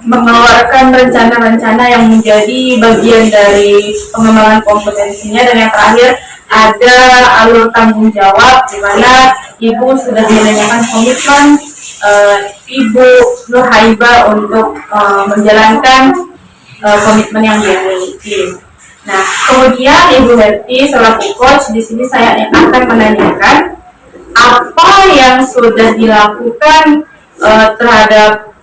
mengeluarkan rencana-rencana yang menjadi bagian dari pengembangan kompetensinya. Dan yang terakhir ada alur tanggung jawab, di mana ibu sudah menanyakan komitmen Ibu Nur Haibah untuk menjalankan komitmen yang dia miliki. Nah, kemudian Ibu Herti selaku coach di sini saya akan menanyakan apa yang sudah dilakukan terhadap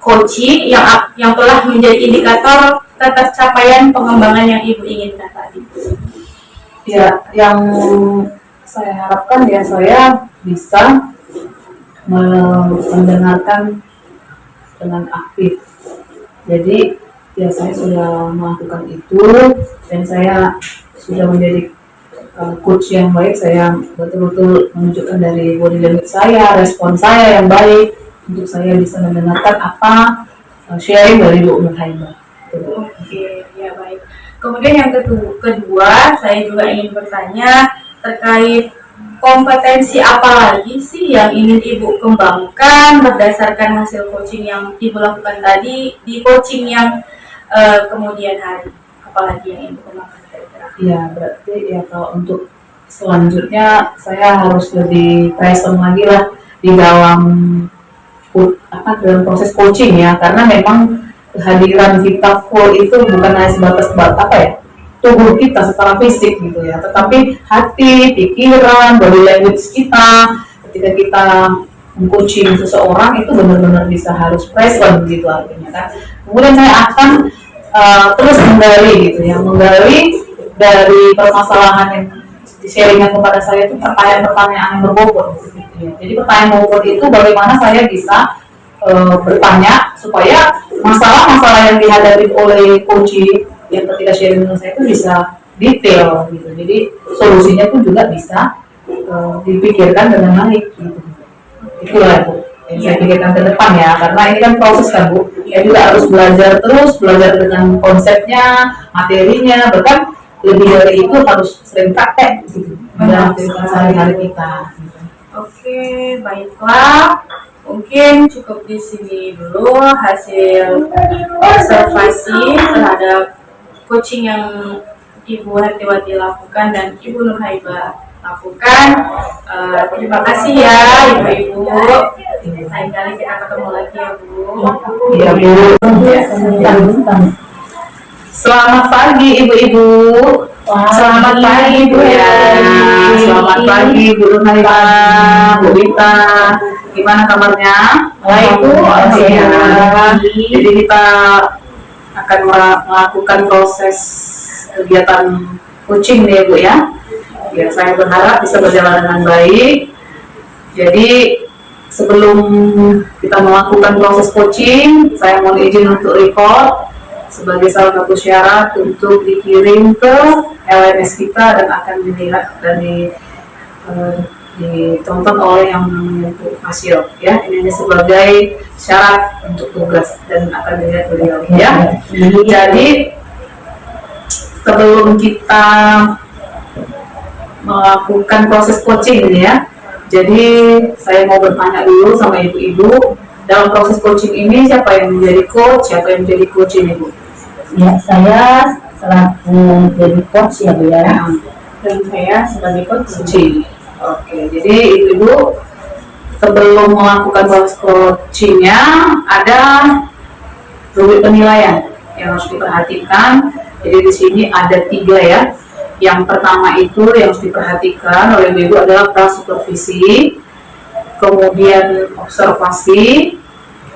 coaching yang telah menjadi indikator tercapaian pengembangan yang Ibu inginkan tadi. Ya, yang saya harapkan ya, saya bisa mendengarkan dengan aktif. Jadi ya saya sudah melakukan itu dan saya sudah menjadi coach yang baik, saya betul-betul menunjukkan dari body language saya, respon saya yang baik untuk saya bisa mendengarkan apa sharing dari Bu Nurhaiba. Oke, ya baik. Kemudian yang kedua, saya juga ingin bertanya terkait kompetensi apa lagi sih yang ingin Ibu kembangkan berdasarkan hasil coaching yang Ibu lakukan tadi di coaching yang kemudian hari? Apalagi yang Ibu kembangkan kira-kira? Ya, berarti ya kalau untuk selanjutnya saya harus lebih present lagi lah di dalam dalam proses coaching ya, karena memang kehadiran kita full itu bukan hanya sebatas tubuh kita secara fisik gitu ya, tetapi hati, pikiran, body language kita ketika kita coaching seseorang itu benar-benar bisa harus present gitu artinya kan. Kemudian saya akan terus menggali gitu ya, menggali dari permasalahan yang di-sharingkan kepada saya itu pertanyaan-pertanyaan yang berbobot gitu ya. Jadi pertanyaan bobot itu bagaimana saya bisa bertanya supaya masalah-masalah yang dihadapi oleh coaching yang ketika sharing dengan saya itu bisa detail gitu. Jadi solusinya pun juga bisa dipikirkan dengan baik gitu. Itulah Bu yang saya pikirkan ke depan ya, karena ini kan proses kan Bu. Ya juga harus belajar dengan konsepnya, materinya, bahkan lebih dari itu harus sering praktek gitu dalam kehidupan sehari-hari kita. Gitu. Oke, baiklah. Mungkin cukup di sini dulu hasil observasi terhadap coaching yang Ibu Hertiwati lakukan dan Ibu Nurhaiba lakukan. Terima kasih ya Ibu-Ibu. Lain kali kita ketemu lagi ya Bu. Iya Bu. Selamat pagi Ibu-Ibu. Selamat pagi Bu ya. Selamat pagi Bu Nurhaiba, Bu Wita. Gimana kabarnya? Baik Bu. Jadi kita akan melakukan proses kegiatan coaching nih Bu ya. Ya, saya berharap bisa berjalan dengan baik. Jadi sebelum kita melakukan proses coaching, saya mohon izin untuk record sebagai salah satu syarat untuk dikirim ke LMS kita dan akan dilihat dan ditonton oleh yang namanya Bu Hasil ya. Ini sebagai syarat untuk tugas dan akan dilihat beliau ya. Jadi sebelum kita melakukan proses coaching ini ya, jadi saya mau bertanya dulu sama ibu-ibu, dalam proses coaching ini siapa yang menjadi coach, siapa yang menjadi coach ini Bu? Ya, saya selaku jadi coach ya Bu ya. Dan saya sebagai coach. Oke, jadi ibu-ibu sebelum melakukan proses coachingnya ada rubrik penilaian yang harus diperhatikan. Jadi di sini ada 3 ya. Yang pertama itu yang harus diperhatikan oleh ibu adalah prasupervisi, kemudian observasi,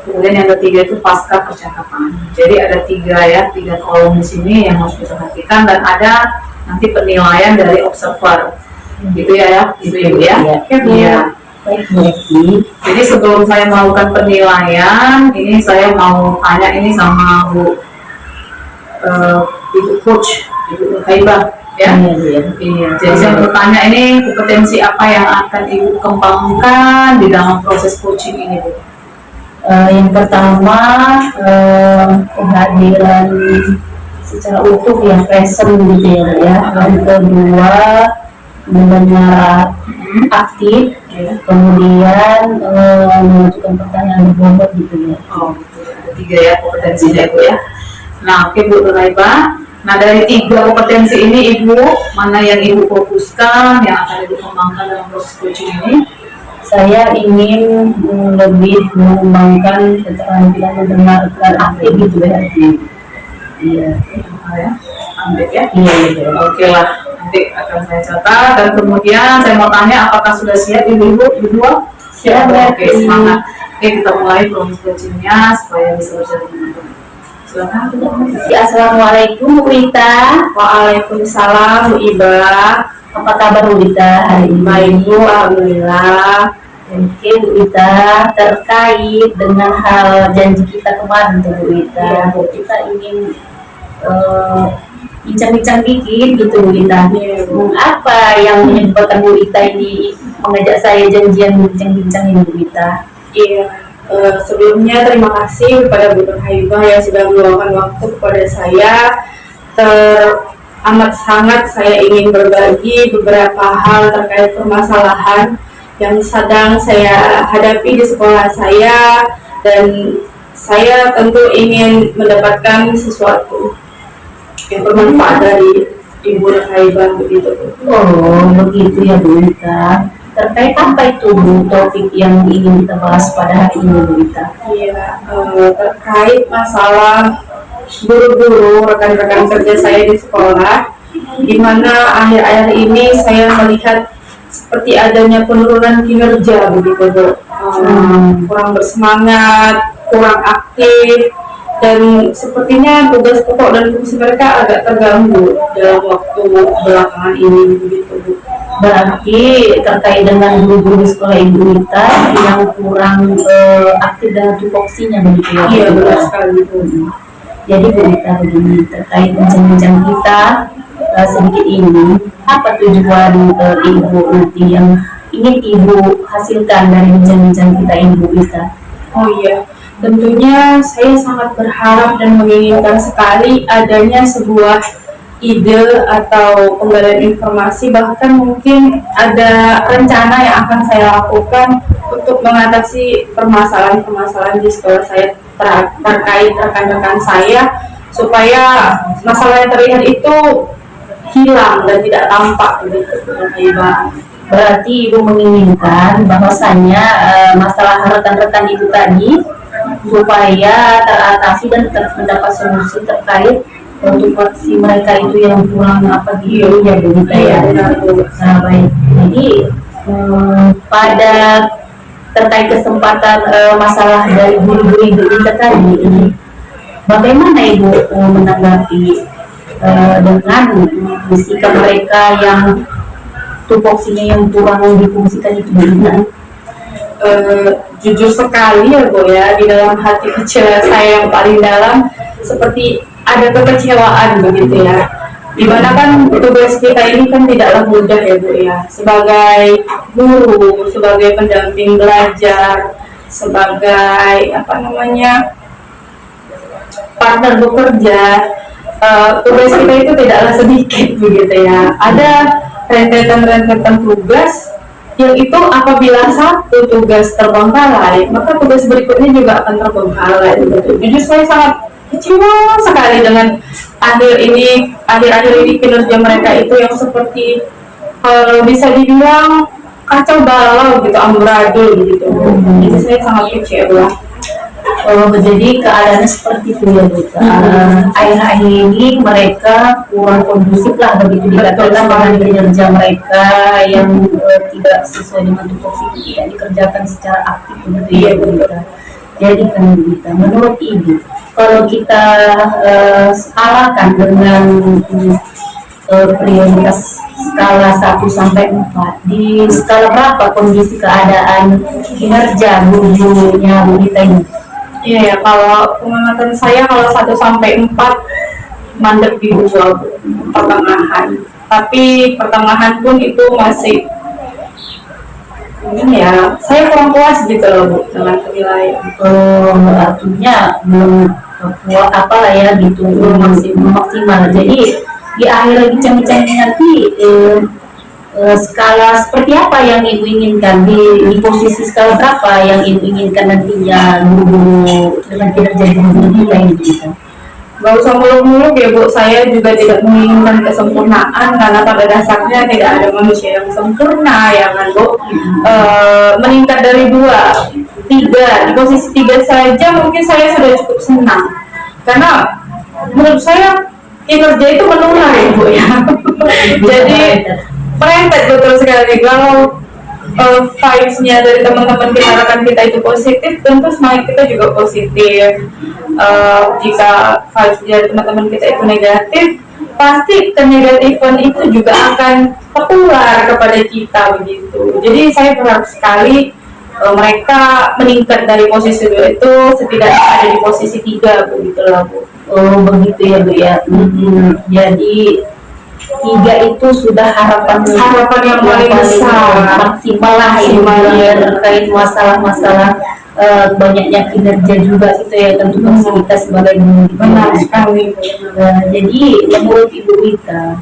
kemudian yang ketiga itu pasca percakapan. Jadi ada 3 kolom di sini yang harus diperhatikan dan ada nanti penilaian dari observer. Gitu ya ibu-ibu ya. Iya. Jadi sebelum saya melakukan penilaian, ini saya mau tanya ini sama Bu Ibu Coach, Ibu Nurhaiba. Ya, iya. Jadi saya mau tanya ini kompetensi apa yang akan Ibu kembangkan di dalam proses coaching ini, Bu? Yang pertama kehadiran secara utuh yang present gitu ya. Yang kedua mendengar aktif, kemudian mengajukan pertanyaan berbobot gitu ya. Oh, gitu. Ada 3 ya kompetensinya Ibu ya. Nah, oke Bu Nurhaiba. Nah, dari 3 kompetensi ini Ibu, mana yang Ibu fokuskan, yang akan Ibu kembangkan dalam proses coaching ini? Saya ingin lebih mengembangkan keterampilan mendengarkan aktif gitu ya. Iya. Ya, ambil ya. Iya. Oke lah, nanti akan saya catat dan kemudian saya mau tanya apakah sudah siap Ibu-ibu berdua? Siap. Oke, semangat. Oke, kita mulai proses coachingnya supaya bisa berjalan dengan baik. Assalamualaikum Bu Wita. Waalaikumsalam Bu Iba. Apa kabar Bu Wita hari ini? Baik Bu, alhamdulillah. Oke Bu Wita, terkait dengan hal janji kita kemarin tuh Bu Wita, kita ingin bincang-bincang dikit gitu Bu Ita. Apa yang menyebabkan Bu Ita ini mengajak saya janjian bincang-bincang ini Bu Ita? Iya, sebelumnya terima kasih kepada Bu Nur Haibah yang sudah meluangkan waktu kepada saya. Amat sangat saya ingin berbagi beberapa hal terkait permasalahan yang sedang saya hadapi di sekolah saya, dan saya tentu ingin mendapatkan sesuatu yang bermanfaat dari Ibu Nur Haibah begitu. Oh begitu ya Bu Ita. Terkait apa itu Bu topik yang ingin kita bahas pada hari ini Bu Ita? Iya, terkait masalah guru-guru, rekan-rekan kerja saya di sekolah, di mana akhir-akhir ini saya melihat seperti adanya penurunan kinerja begitu Bu. Kurang bersemangat, kurang aktif, dan sepertinya tugas pokok dan fungsi mereka agak terganggu dalam waktu belakangan ini begitu Bu. Berarti terkait dengan guru-guru sekolah Ibu Ita yang kurang aktif dalam tupoksinya begitu ya? Iya benar sekali Bu. Jadi Bu Ita begini, terkait bincang-bincang kita sedikit ini, apa tujuan Ibu nanti yang ingin Ibu hasilkan dari bincang-bincang kita ini Bu Ita? Oh iya, tentunya saya sangat berharap dan menginginkan sekali adanya sebuah ide atau penggalian informasi, bahkan mungkin ada rencana yang akan saya lakukan untuk mengatasi permasalahan-permasalahan di sekolah saya terkait rekan-rekan saya, supaya masalah yang terlihat itu hilang dan tidak tampak begitu. Berarti Ibu menginginkan bahwasannya masalah rekan-rekan Ibu tadi supaya teratasi dan mendapat solusi terkait untuk fraksi mereka itu yang kurang apa gitu ya Bu Ita ya. Nah, baik. Jadi pada terkait kesempatan masalah dari guru-guru Ibu Ita tadi ini, bagaimana Ibu menanggapi dengan sikap mereka yang tupoksinya yang kurang difungsikan itu Bu Ita? Jujur sekali ya Bu ya, di dalam hati kecil saya yang paling dalam seperti ada kekecewaan begitu ya, dimana kan tugas kita ini kan tidaklah mudah ya Bu ya, sebagai guru, sebagai pendamping belajar, sebagai partner bekerja, tugas kita itu tidaklah sedikit begitu ya. Ada rentetan tugas yang itu apabila satu tugas terbengkalai, maka tugas berikutnya juga akan terbengkalai gitu. Jujur saya sangat kecewa sekali dengan akhir-akhir ini kinerja mereka itu yang seperti bisa dibilang kacau balau gitu, amburadul gitu. Jadi saya sangat kecewa. Jadi keadaannya seperti itu ya Bu. Akhir-akhir ini mereka kurang kondusif lah begitu dikatakan dengan kinerja mereka yang tidak sesuai dengan tupoksi itu tidak dikerjakan secara aktif begitu ya Bu. Jadi kan Bu, menurut Ibu kalau kita skalakan dengan prioritas skala 1 sampai 4, di skala berapa kondisi keadaan kinerja guru-gurunya Bu Ita ini? Iya ya, kalau pengamatan saya kalau 1 sampai 4 mandek di 2 pertengahan. Tapi pertengahan pun itu masih mungkin ya, saya kurang puas gitu loh Bu dengan penilaian. Artinya belum kuat apalah ya gitu, belum maksimal. Jadi di akhir bincang-bincang nanti skala seperti apa yang Ibu inginkan, di posisi skala berapa yang Ibu inginkan nantinya guru-guru dengan kinerja guru kita ini bisa? Gak usah muluk-muluk ya Bu, saya juga tidak menginginkan kesempurnaan karena pada dasarnya tidak ada manusia yang sempurna ya kan Bu. Meningkat dari 2, 3, di posisi 3 saja mungkin saya sudah cukup senang, karena menurut saya kinerja itu menular ya Bu ya. Jadi merentet betul sekali. Kalau vibes-nya dari teman-teman kita, rekan kita itu positif, tentu semangat kita juga positif. Jika vibes dari teman-teman kita itu negatif, pasti kenegatifan itu juga akan tertular kepada kita begitu. Jadi saya berharap sekali mereka meningkat dari posisi 2 itu setidaknya ada di posisi 3 begitu lah Bu. Oh begitu ya Bu ya. Jadi 3 itu sudah harapan Harapan yang paling besar. maksimal lah ini ya, terkait masalah-masalah banyaknya kinerja juga gitu ya, tentu kita sebagai guru. Benar sekali. Jadi menurut Ibu Wita,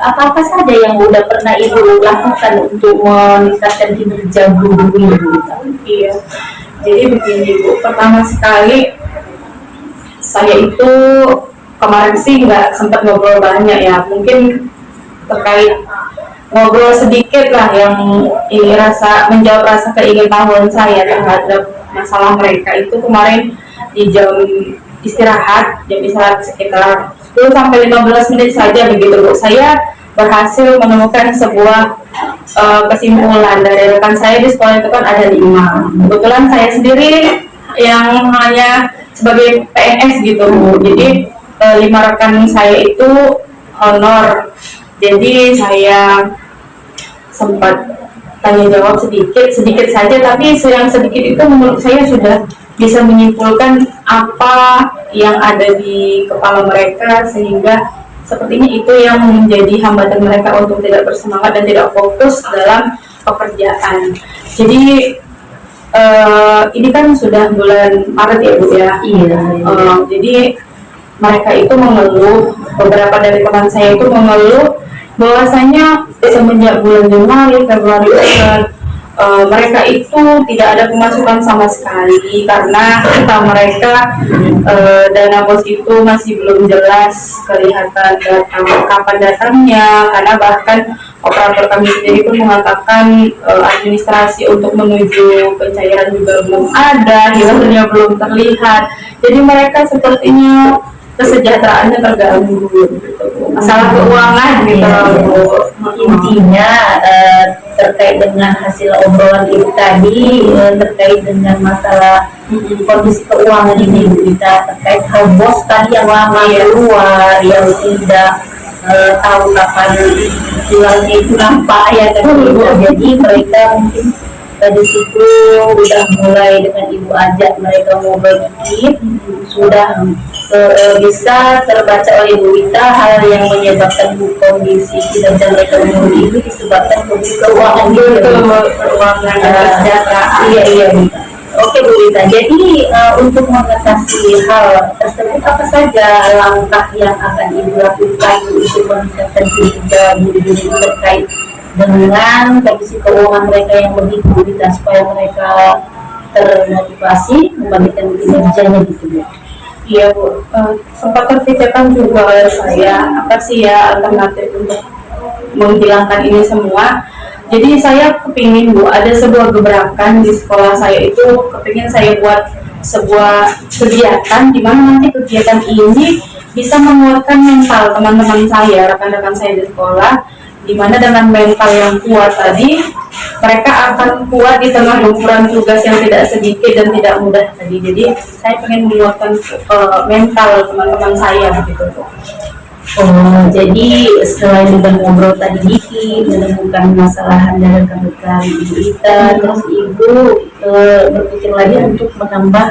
apa-apa saja yang udah pernah Ibu lakukan untuk meningkatkan kinerja guru Ibu Wita? Iya. Jadi begini Bu, pertama sekali saya itu kemarin sih nggak sempat ngobrol banyak ya, mungkin terkait ngobrol sedikit lah yang ini menjawab rasa keingintahuan saya terhadap masalah mereka itu kemarin di jam istirahat sekitar 10 sampai 15 menit saja begitu Bu. Saya berhasil menemukan sebuah kesimpulan dari rekan saya di sekolah itu kan ada 5. Kebetulan saya sendiri yang hanya sebagai PNS gitu Bu. Jadi 5 rekan saya itu honor. Jadi saya sempat tanya jawab sedikit saja, tapi yang sedikit itu menurut saya sudah bisa menyimpulkan apa yang ada di kepala mereka, sehingga sepertinya itu yang menjadi hambatan mereka untuk tidak bersemangat dan tidak fokus dalam pekerjaan. Jadi ini kan sudah bulan Maret ya Bu ya. Iya. Jadi mereka itu mengeluh, beberapa dari teman saya itu mengeluh bahwasanya semenjak bulan Januari, Februari, mereka itu tidak ada pemasukan sama sekali karena kata mereka dana bos itu masih belum jelas kelihatan kapan datangnya, karena bahkan operator kami sendiri pun mengatakan administrasi untuk menuju pencairan juga belum ada, hasilnya belum terlihat. Jadi mereka sepertinya kesejahteraannya terganggu gitu. Masalah keuangan gitu. Intinya terkait dengan hasil obrolan Ibu tadi, terkait dengan masalah kondisi keuangan ini kita terkait hal bos tadi yang lama keluar, yang tidak tahu kapan pulangnya itu nampak ya kan. Jadi mereka mungkin di situ udah mulai dengan Ibu ajak mereka ngobrol dikit, sudah bisa terbaca oleh Ibu Wita hal yang menyebabkan kondisi kinerja mereka menurun itu disebabkan kondisi keuangan keuangan kesejahteraan. Iya Wita. Oke Bu Wita, jadi untuk mengatasi hal tersebut apa saja langkah yang akan Ibu lakukan untuk meningkatkan kinerja guru-guru terkait dengan kondisi keuangan mereka yang begitu Wita, supaya mereka termotivasi membagikan kinerjanya gitu Bu? Iya Bu, sempat terpikirkan juga oleh saya apa sih ya alternatif untuk menghilangkan ini semua. Jadi saya kepingin Bu, ada sebuah gebrakan di sekolah saya itu, kepingin saya buat sebuah kegiatan di mana nanti kegiatan ini bisa menguatkan mental teman-teman saya, rekan-rekan saya di sekolah, di mana dengan mental yang kuat tadi mereka akan kuat di tengah gempuran tugas yang tidak sedikit dan tidak mudah tadi. Jadi saya ingin menguatkan mental teman-teman saya begitu. Oh, jadi selain udah ngobrol tadi dikit, menemukan masalah dan rekan-rekan Ibu Wita, terus Ibu berpikir lagi untuk menambah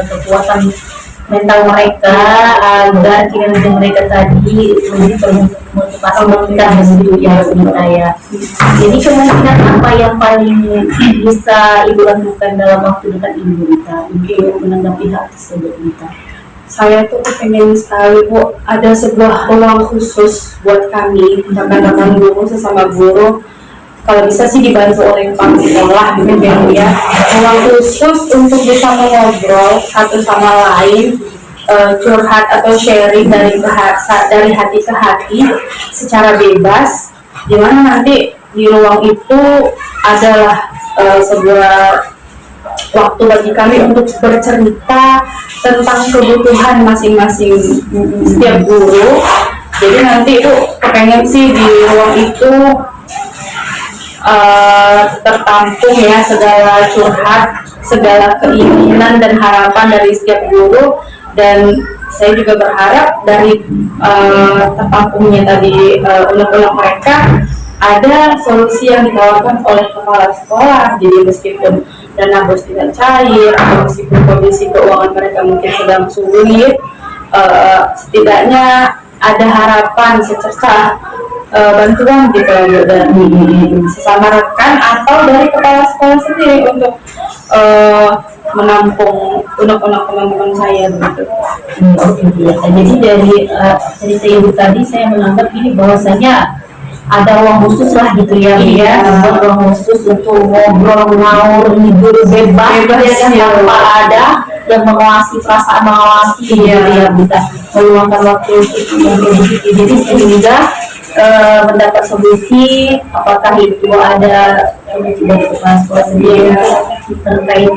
kekuatan mental mereka agar kinerja mereka tadi lebih termotivasi begitu ya Wita ya. Jadi kemungkinan apa yang paling bisa Ibu lakukan dalam waktu dekat Ibu Wita untuk menanggapi hal tersebut Wita? Saya tuh pengen sekali Bu, ada sebuah ruang khusus buat kami rekan-rekan guru, sesama guru, kalau bisa sih dibantu oleh kepala sekolah gitu ya, ruang khusus untuk bisa mengobrol satu sama lain, curhat atau sharing dari hati ke hati secara bebas, dimana nanti di ruang itu adalah sebuah waktu bagi kami untuk bercerita tentang kebutuhan masing-masing setiap guru. Jadi nanti itu kepengen sih di ruang itu tertampung ya segala curhat, segala keinginan dan harapan dari setiap guru. Dan saya juga berharap dari tertampungnya tadi unek-unek mereka ada solusi yang ditawarkan oleh kepala sekolah. Jadi meskipun dana bos tidak cair atau meskipun kondisi keuangan mereka mungkin sedang sulit, setidaknya ada harapan secercah bantuan gitu ya, dari sesama rekan atau dari kepala sekolah sendiri untuk menampung unek-unek teman-teman saya begitu. Oke, ya. Jadi dari cerita ibu tadi saya menganggap ini bahwasanya ada ruang khusus lah gitu ya, Iya. ruang khusus untuk ngobrol ngawur hidur bebas ya, ya. tanpa ada yang mengawasi perasaan mengawasi gitu ya, kita meluangkan waktu itu begitu. Jadi sehingga mendapat solusi, apakah itu ada solusi dari kepala sekolah sendiri terkait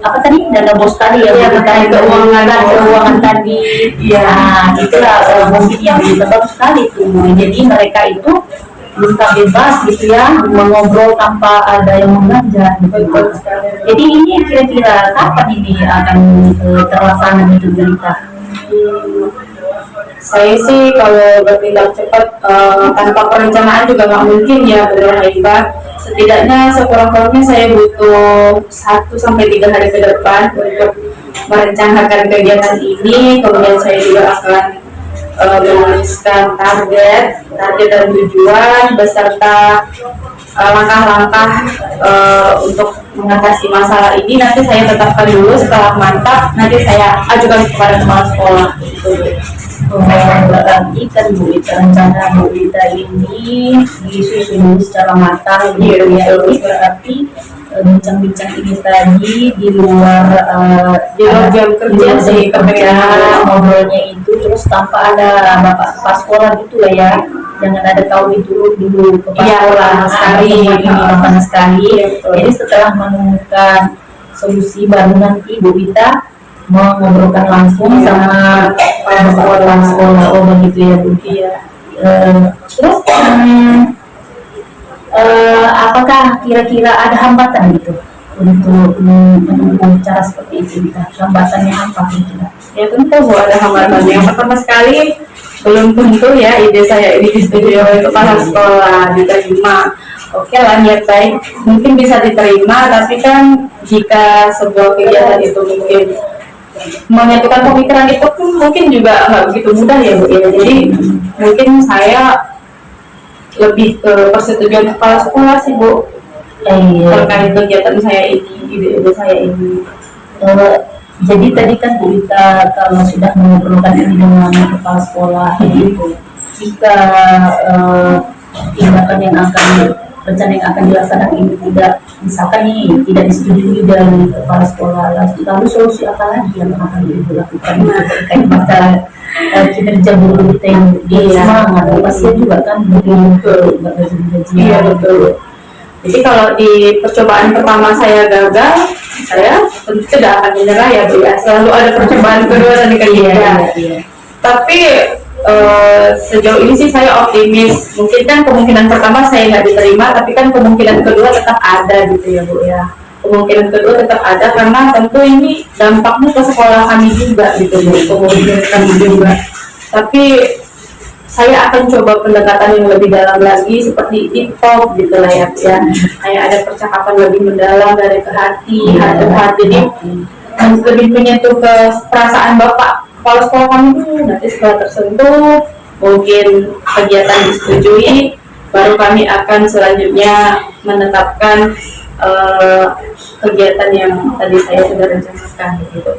apa tadi dana bos tadi ya, Iya, terkait keuangan tadi ya, itulah mungkin yang betul sekali tuh. Jadi mereka itu bisa bebas gitu ya, mengobrol tanpa ada yang mengajar gitu. Jadi ini kira-kira kapan ini akan terlaksana gitu berita? Saya sih kalau bertindak cepat tanpa perencanaan juga nggak mungkin ya, benar Haifah. Setidaknya sekurang-kurangnya saya butuh 1-3 hari ke depan untuk merencanakan kegiatan ini. Kemudian saya juga akan menuliskan target dan tujuan beserta langkah-langkah untuk mengatasi masalah ini. Nanti saya tetapkan dulu, setelah mantap nanti saya ajukan kepada kepala sekolah gitu. Berarti kan Bu Ita, rencana Bu Ita ini disusun secara matang gitu ya. Ini berarti bincang-bincang ini tadi di luar jam kerja sih, kerja ngobrolnya itu terus tanpa ada bapak kepala sekolah gitu lah ya. Jangan ada tahu dulu kepala sekolah sekali ini sekali. Jadi setelah menemukan solusi baru nanti Bu Ita mengobrolkan langsung sama kepala sekolah. Oh begitu ya Bu. Terus apakah kira-kira ada hambatan gitu untuk menempuh cara seperti itu? Hambatannya apa kira-kira? Ya tentu ada hambatan. Yang pertama sekali, belum tentu ya ide saya ini disetujui oleh kepala sekolah, diterima. Oke lah, niat baik mungkin bisa diterima, tapi kan jika sebuah kegiatan itu mungkin menyatukan pemikiran itu pun mungkin juga nggak begitu mudah ya Bu ya. Jadi mungkin saya lebih ke persetujuan kepala sekolah sih Bu terkait kegiatan saya ini, ide-ide saya ini. Jadi tadi kan Bu Ita kalau sudah mengobrolkan ini dengan kepala sekolah itu, jika tindakan yang rencana yang akan dilaksanakan ini tidak, misalkan nih tidak disetujui dari kepala sekolah, lalu solusi apa lagi yang akan dilakukan terkait masalah kinerja guru kita yang semangat, pasti juga kan Iya betul. Jadi kalau di percobaan pertama saya gagal, saya tentu tidak akan menyerah ya Bu ya. Selalu ada percobaan kedua dan ketiga. Tapi sejauh ini sih saya optimis. Mungkin kan kemungkinan pertama saya nggak diterima, tapi kan kemungkinan kedua tetap ada gitu ya Bu ya. Kemungkinan kedua tetap ada karena tentu ini dampaknya ke sekolah kami juga gitu Bu. Kemungkinan kami juga. Tapi saya akan coba pendekatan yang lebih dalam lagi seperti TikTok gitu lah ya. Kayak ada percakapan lebih mendalam dari ke hati, jadi lebih menyentuh ke perasaan Bapak kepala sekolah kami dulu. Nanti setelah tersentuh, mungkin kegiatan disetujui, baru kami akan selanjutnya menetapkan kegiatan yang tadi saya sudah rencanakan gitu.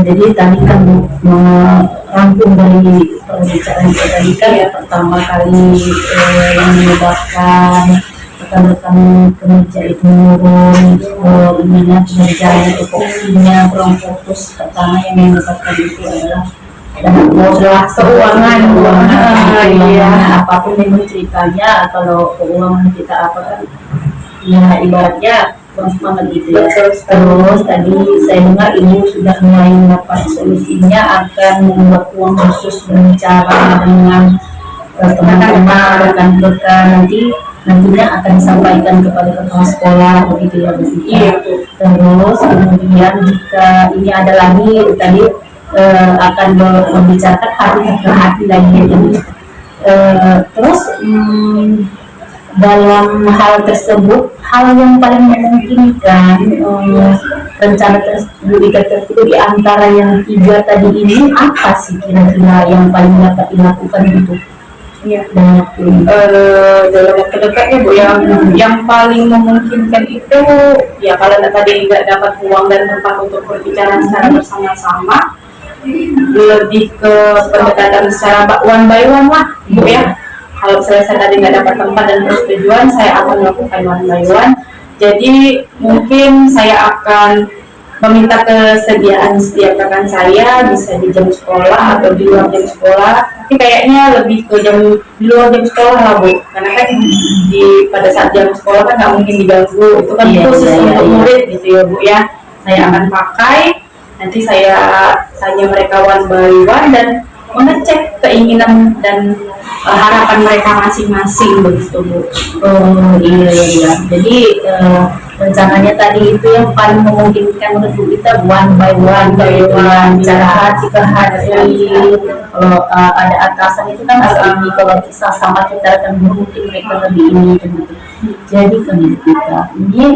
Jadi tadi kan merangkum dari pembicaraan kita tadi kan ya, pertama kali yang menyebabkan rekan-rekan kerja itu menurun, minat kerjanya, tupoksinya kurang fokus. Pertama yang menyebabkan itu adalah keuangan, apapun memang ceritanya. Kalau keuangan kita apa kan ya ibaratnya kurang semangat gitu ya. Terus tadi saya dengar ini sudah mulai mendapat solusinya, akan membuat uang khusus berbicara dengan teman-teman rekan-rekan, nantinya akan disampaikan kepada kepala sekolah begitu ya Bu. Terus kemudian jika ini ada lagi tadi akan membicarakan hati ke hati lagi gitu. Terus dalam hal tersebut, hal yang paling memungkinkan rencana tersebut itu di antara yang 3 tadi ini apa sih kira-kira yang paling dapat dilakukan gitu? Iya. Banyak Dalam waktu dekat ya Bu, yang paling memungkinkan itu ya kalau tadi nggak dapat uang dan tempat untuk berbicara secara bersama-sama, lebih ke pendekatan secara one by one lah Bu ya. Kalau misalnya saya tadi nggak dapat tempat dan persetujuan, saya akan melakukan one by one. Jadi mungkin saya akan meminta kesediaan setiap rekan saya, bisa di jam sekolah atau di luar jam sekolah. Tapi kayaknya lebih ke di luar jam sekolah lah Bu, karena kan pada saat jam sekolah kan nggak mungkin diganggu. Itu kan khusus untuk murid gitu ya Bu ya. Saya akan pakai, nanti saya tanya mereka one by one dan mengecek keinginan dan harapan mereka masing-masing begitu Bu. Oh iya. Jadi rencananya tadi itu yang paling memungkinkan untuk kita one by one, cara hati ke hati. Kalau ada atasan itu kan ini, kalau bisa sama kita akan mungkin mereka lebih ini gitu. Jadi kan kita ini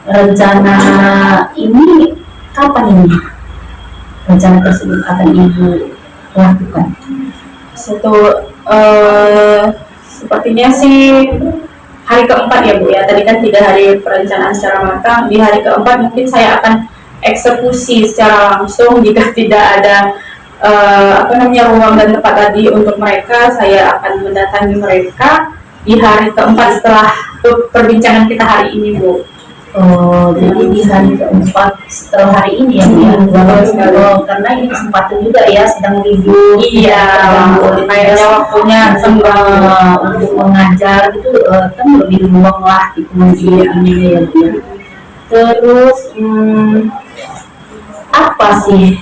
rencana ini kapan ini? Rencana tersebut akan Ibu lakukan? Sepertinya sih hari keempat ya Bu ya. Tadi kan 3 hari perencanaan secara matang. Di hari keempat mungkin saya akan eksekusi secara langsung. Jika tidak ada ruang dan tempat tadi untuk mereka, saya akan mendatangi mereka di hari keempat setelah perbincangan kita hari ini Bu. Oh, jadi di hari keempat setelah hari ini ya, karena ini kesempatan juga ya, sedang libur. Iya, kayaknya waktunya untuk mengajar gitu kan lebih luang lah gitu ini ya. Terus apa sih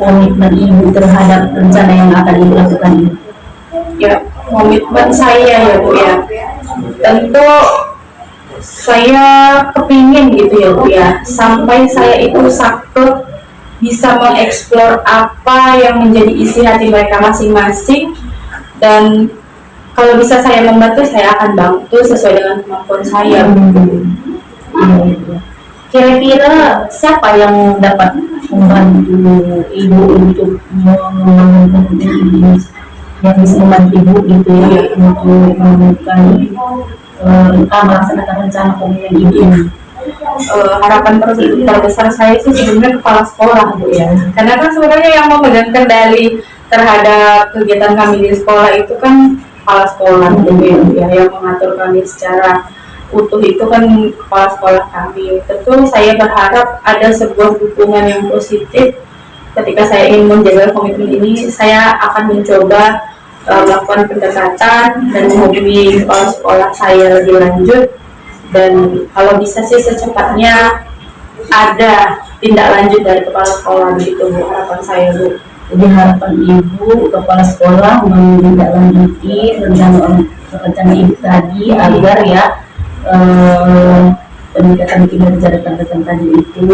komitmen Ibu terhadap rencana yang akan dilakukan ini? Ya, komitmen saya ya Bu ya. Tentu saya kepingin gitu ya Bu ya, sampai saya itu saklek bisa mengeksplor apa yang menjadi isi hati mereka masing-masing, dan kalau bisa saya membantu, saya akan bantu sesuai dengan kemampuan saya. Kira-kira siapa yang dapat membantu Ibu untuk yang bisa membantu Ibu gitu ya, untuk menemukan melaksanakan rencana komitmen Ibu? Harapan terbesar saya sih sebenarnya kepala sekolah Bu ya, karena kan sebenarnya yang memegang kendali terhadap kegiatan kami di sekolah itu kan kepala sekolah gitu ya, yang mengatur kami secara utuh itu kan kepala sekolah kami. Tentu saya berharap ada sebuah dukungan yang positif ketika saya ingin menjaga komitmen ini. Saya akan mencoba melakukan pendekatan dan menghubungi kepala sekolah saya lebih lanjut, dan kalau bisa sih secepatnya ada tindak lanjut dari kepala sekolah gitu Bu, harapan saya Bu. Jadi harapan Ibu kepala sekolah menindaklanjuti rencana Ibu tadi agar ya peningkatan kinerja rekan-rekan tadi itu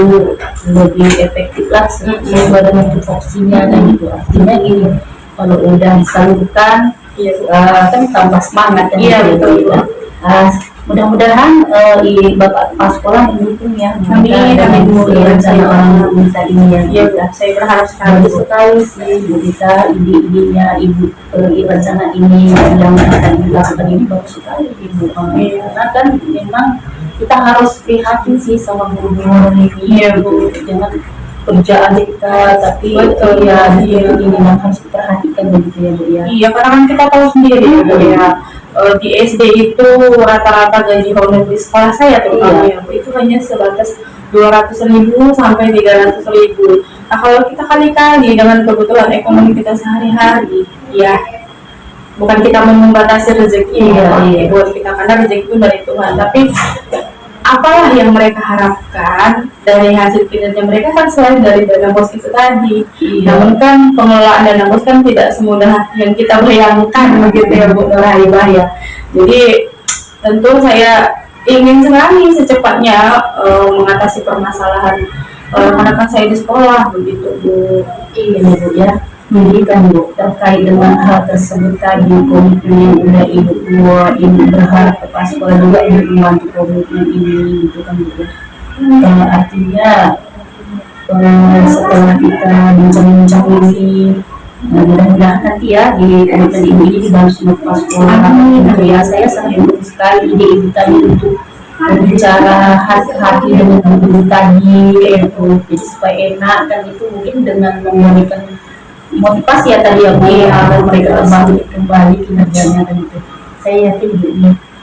lebih efektif lah sesuai dengan tupoksinya dan itu artinya ini. Kalau udah disalurkan, kan tambah semangat kan? Iya betul. Mudah-mudahan Bapak Kepala Sekolah mendukung ya. Amin. Rencana orang kita ini ya. Iya, saya berharap sekali sih Bu Dita, ide-idenya Ibu rencana ini yang akan dilakukan ini bagus sekali Ibu. Karena kan memang kita harus prihatin sih sama guru-guru ini. Iya Bu. Jangan kerja aja kita, tapi betul ya, ini memang harus diperhatikan begitu ya Bu ya. Iya, karena kan kita tahu sendiri Bu ya, di SD itu rata-rata gaji honorer di sekolah saya terutama ya Bu, itu hanya sebatas 200.000 sampai 300.000. Nah kalau kita kali-kali dengan kebutuhan ekonomi kita sehari-hari, ya bukan kita membatasi rezeki buat kita, karena rezeki itu dari Tuhan, tapi apalah yang mereka harapkan dari hasil kinerja mereka kan selain dari dana bos itu tadi. Namun kan pengelolaan dana bos kan tidak semudah yang kita bayangkan begitu ya Bu Nurhaibah ya. Jadi tentu saya ingin sekali secepatnya mengatasi permasalahan anak-anak saya di sekolah begitu Bu. Iya Bu ya. Jadi kan Bu, terkait dengan hal tersebut tadi, komitmen yang udah Ibu berharap Kepala Sekolah juga ingin membantu komitmen ini gitu kan Bu. Artinya setelah kita bincang-bincang ini, mudah-mudahan nanti ya di komunitas ini dibahas semua sekolah. Ya, saya sangat mendukung sekali ide ibu tadi untuk berbicara hati-hati dengan guru tadi, itu jadi supaya enak kan, itu mungkin dengan memberikan motivasi ya tadi ya Bu, agar mereka kembali kinerjanya dan itu. Saya yakin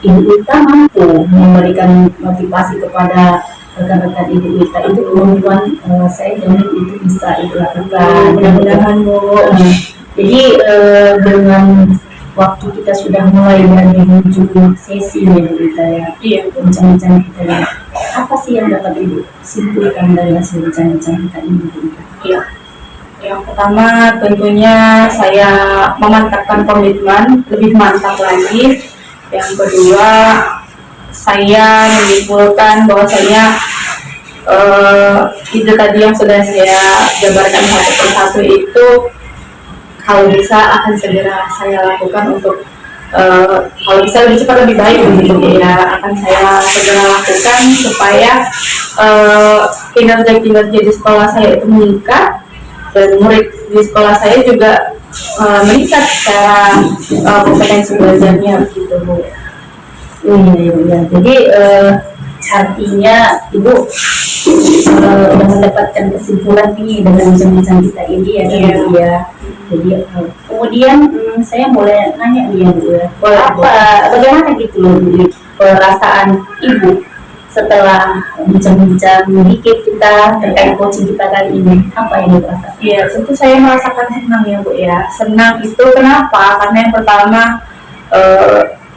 ibu kita mampu memberikan motivasi kepada rekan-rekan ibu kita, itu kemampuan saya jamin itu bisa ibu lakukan. Mudah-mudahan Bu. Jadi dengan waktu kita sudah mulai dari ujung sesi ibu kita ya, bincang-bincang kita ya, apa sih yang dapat ibu simpulkan dari hasil bincang-bincang kita ini Bu? Iya. Yang pertama tentunya saya memantapkan komitmen lebih mantap lagi. Yang kedua, saya menyimpulkan bahwasanya ide tadi yang sudah saya jabarkan satu persatu itu kalau bisa akan segera saya lakukan untuk kalau bisa lebih cepat lebih baik begitu ya, akan saya segera lakukan supaya kinerja di sekolah saya itu meningkat dan murid di sekolah saya juga meningkat secara kompetensi belajarnya gitu Bu. Iya. Jadi artinya ibu sudah mendapatkan kesimpulan nih dengan bincang-bincang kita ini ya, Bu ya. Jadi kemudian saya boleh nanya nih ya Bu ya, bagaimana gitu loh Bu, perasaan ibu setelah bincang-bincang dikit kita terkait coaching kita kali ini, apa yang ibu rasakan? Iya, tentu saya merasakan senang ya Bu ya. Senang itu kenapa? Karena yang pertama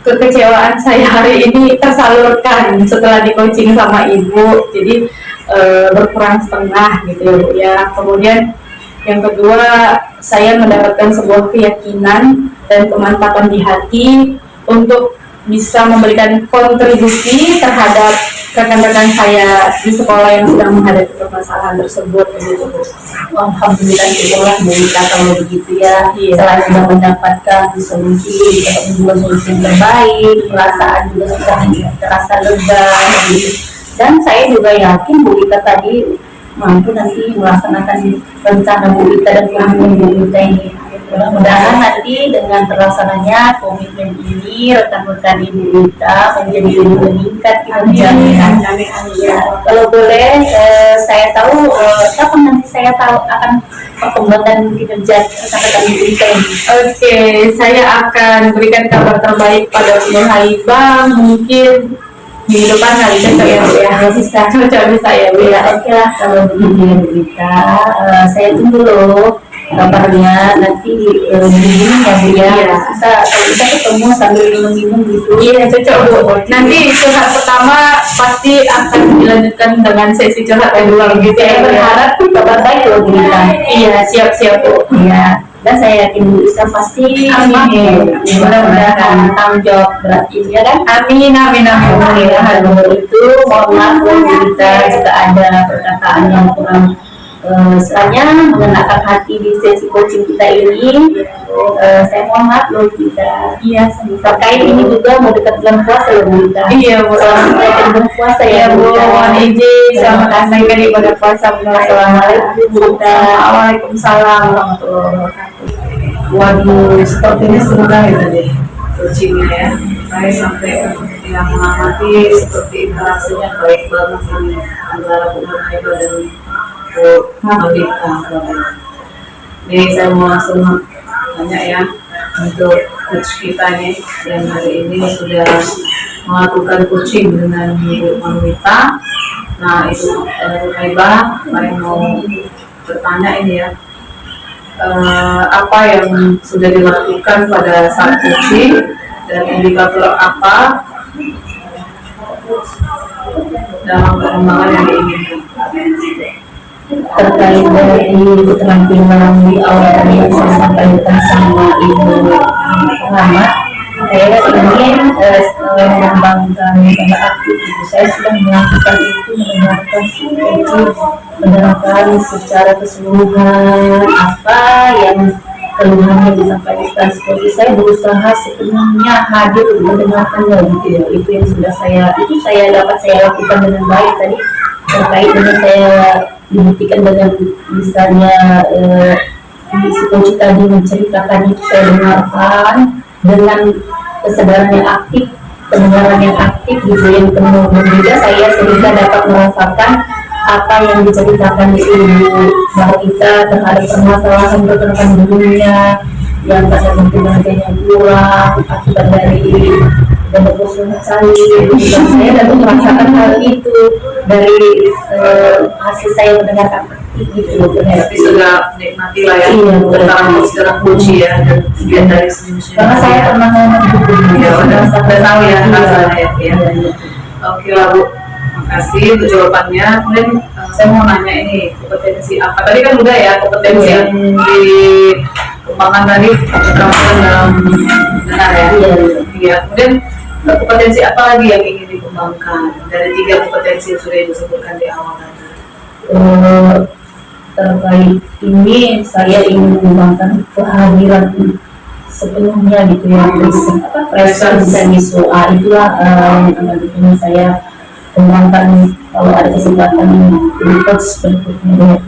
kekecewaan saya hari ini tersalurkan setelah di coaching sama ibu, jadi berkurang setengah gitu ya Bu ya. Kemudian yang kedua, saya mendapatkan sebuah keyakinan dan kemantapan di hati untuk bisa memberikan kontribusi terhadap rekan-rekan saya di sekolah yang sedang menghadapi permasalahan tersebut begitu Bu. Alhamdulillah, syukurlah Bu kita kalau begitu ya. Selain sudah mendapatkan solusi, dapat membuat solusi yang terbaik, perasaan juga sudah terasa lega gitu. Dan saya juga yakin Bu kita tadi mampu nanti melaksanakan rencana Bu kita dan komitmen Bu kita ini. Mudah-mudahan nanti dengan terlaksananya komitmen ini rekan-rekan ibu kita menjadi lebih meningkat kinerjanya. Ya, kalau boleh saya tahu kapan nanti saya tahu akan perkembangan kinerja rekan-rekan ibu kita ini. Oke, saya akan berikan kabar terbaik pada Bu Haibah mungkin minggu depan kali cocok ya Bu ya. Bisa Ya Bu ya. Oke lah kalau begitu ya Bu kita, saya tunggu loh kabarnya nanti di ini ya Bu ya. Kita ketemu sambil minum-minum gitu. Iya, cocok Bu. Nanti curhat pertama pasti akan dilanjutkan dengan sesi curhat kedua gitu Saya ya. berharap kabar baik loh Bu kita. Iya, siap-siap Bu. Iya. Dan saya yakin Bu Isa pasti Amin. mudah-mudahan tanggung jawab berat ini ya kan. Amin. Itu mohon maaf Bu kita jika ada perkataan yang kurang istilahnya mengenakan hati di sesi coaching kita ini. Saya mohon maaf loh kita. Iya, Terkait ini juga mau dekat bulan puasa loh Bu kita. Iya Bu. Selamat menaikkan bulan puasa Iya ya Bu, Bu. mohon izin selamat menaikkan ibadah puasa. Assalamualaikum Bu kita. Waalaikumsalam warahmatullahi wabarakatuh. Waduh, sepertinya seru banget tadi coachingnya ya. Saya sampai yang mengamati seperti interaksinya baik banget ini antara Bu Haibah dan Bu Mabika. Jadi saya mau langsung tanya ya untuk coach kita nih yang hari ini sudah melakukan coaching dengan Bu Mabika. Nah itu Bu Haibah, saya mau bertanya ini ya. Apa yang sudah dilakukan pada saat coaching dan indikator apa dalam pengembangan yang diinginkan. Terkait dari keterampilan di awal tadi yang saya sampaikan sama Ibu pengamat, saya ingin mengembangkan pada aktif itu. Saya sudah melakukan itu, mendengarkan secara keseluruhan apa yang keluhan yang disampaikan. Seperti saya berusaha sepenuhnya hadir mendengarkannya gitu ya. Itu yang sudah saya lakukan dengan baik tadi. terkait dengan saya dibuktikan dengan misalnya si coach tadi menceritakan itu saya dengarkan dengan kesadaran yang aktif, pendengaran yang aktif gitu yang penuh berbeda saya sehingga dapat merasakan apa yang diceritakan di ibu bahwa kita terhadap permasalahan rekan dulunya yang pada mungkin harganya kurang akibat dari dan saya dapat merasakan hal itu dari hasil saya mendengarkan gitu. Tapi sudah nikmati lah ya, Iya, tentang segala kunci ya, dan bagian dari senyum-senyum. Karena saya pernah ngomong gitu. Ya udah tahu ya rasanya ya. Iya. Oke lah Bu, makasih untuk jawabannya. Kemudian saya mau nanya ini kompetensi apa? Tadi kan udah ya kompetensi Iya. yang dikembangkan tadi keterampilan dalam benar ya. Iya. Iya. Kemudian kompetensi apa lagi yang ingin dikembangkan dari 3 kompetensi yang sudah disebutkan di awal tadi? Terkait ini saya ingin mengembangkan kehadiran sepenuhnya gitu ya, presence dan visual itulah yang akan bikin saya kembangkan kalau ada kesempatan di coach berikutnya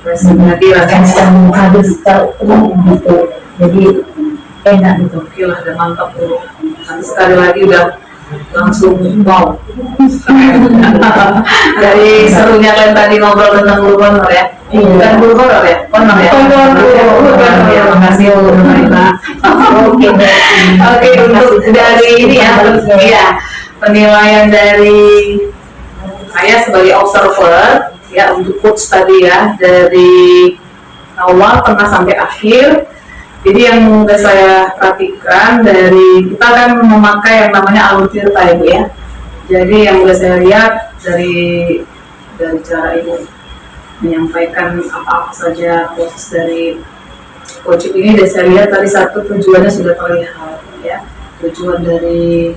Berarti yang hadir secara umum gitu, jadi enak gitu. oke lah, udah mantap Bu. Nanti sekali lagi udah langsung wow. Dari serunya kalian tadi ngobrol tentang guru honor ya. Bukan guru honor ya, honor ya. Honor ya, makasih Bu Nurhayma. Oke, Oke, untuk dari ini ya, penilaian dari saya sebagai observer ya untuk coach tadi ya dari awal tengah sampai akhir. Jadi yang udah saya perhatikan dari kita kan memakai yang namanya alur tirta ya Bu ya. Jadi yang udah saya lihat dari cara Ibu menyampaikan apa saja proses dari coaching ini, dan saya lihat tadi satu tujuannya sudah terlihat ya, tujuan dari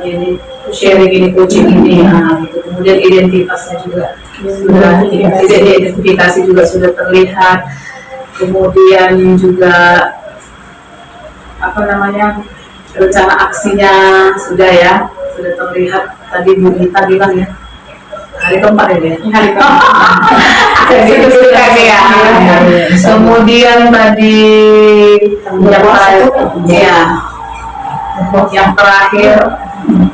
ini sharing ini, coaching ini gitu. Kemudian identitasnya juga sudah identifikasi juga sudah terlihat. Kemudian juga rencana aksinya sudah terlihat. Tadi Bu Nita bilang ya hari keempat ini hari keempat ya. Kemudian tadi yang terakhir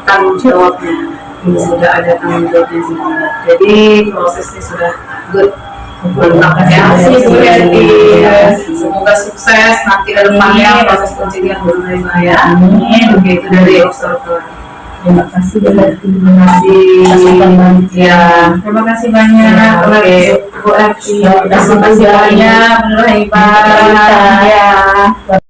tanggung jawabnya sudah ada tanggung jawabnya semuanya. Jadi prosesnya sudah good. Mantap ya, semoga sukses nanti ke depannya proses coaching yang berlangsung ya. Oke, itu dari observer. Terima kasih banyak. Terima kasih. Ya, Terima kasih banyak Oke. Bu Aki. Terima kasih Terima kasih banyak banyak. Nurhayma. Ya.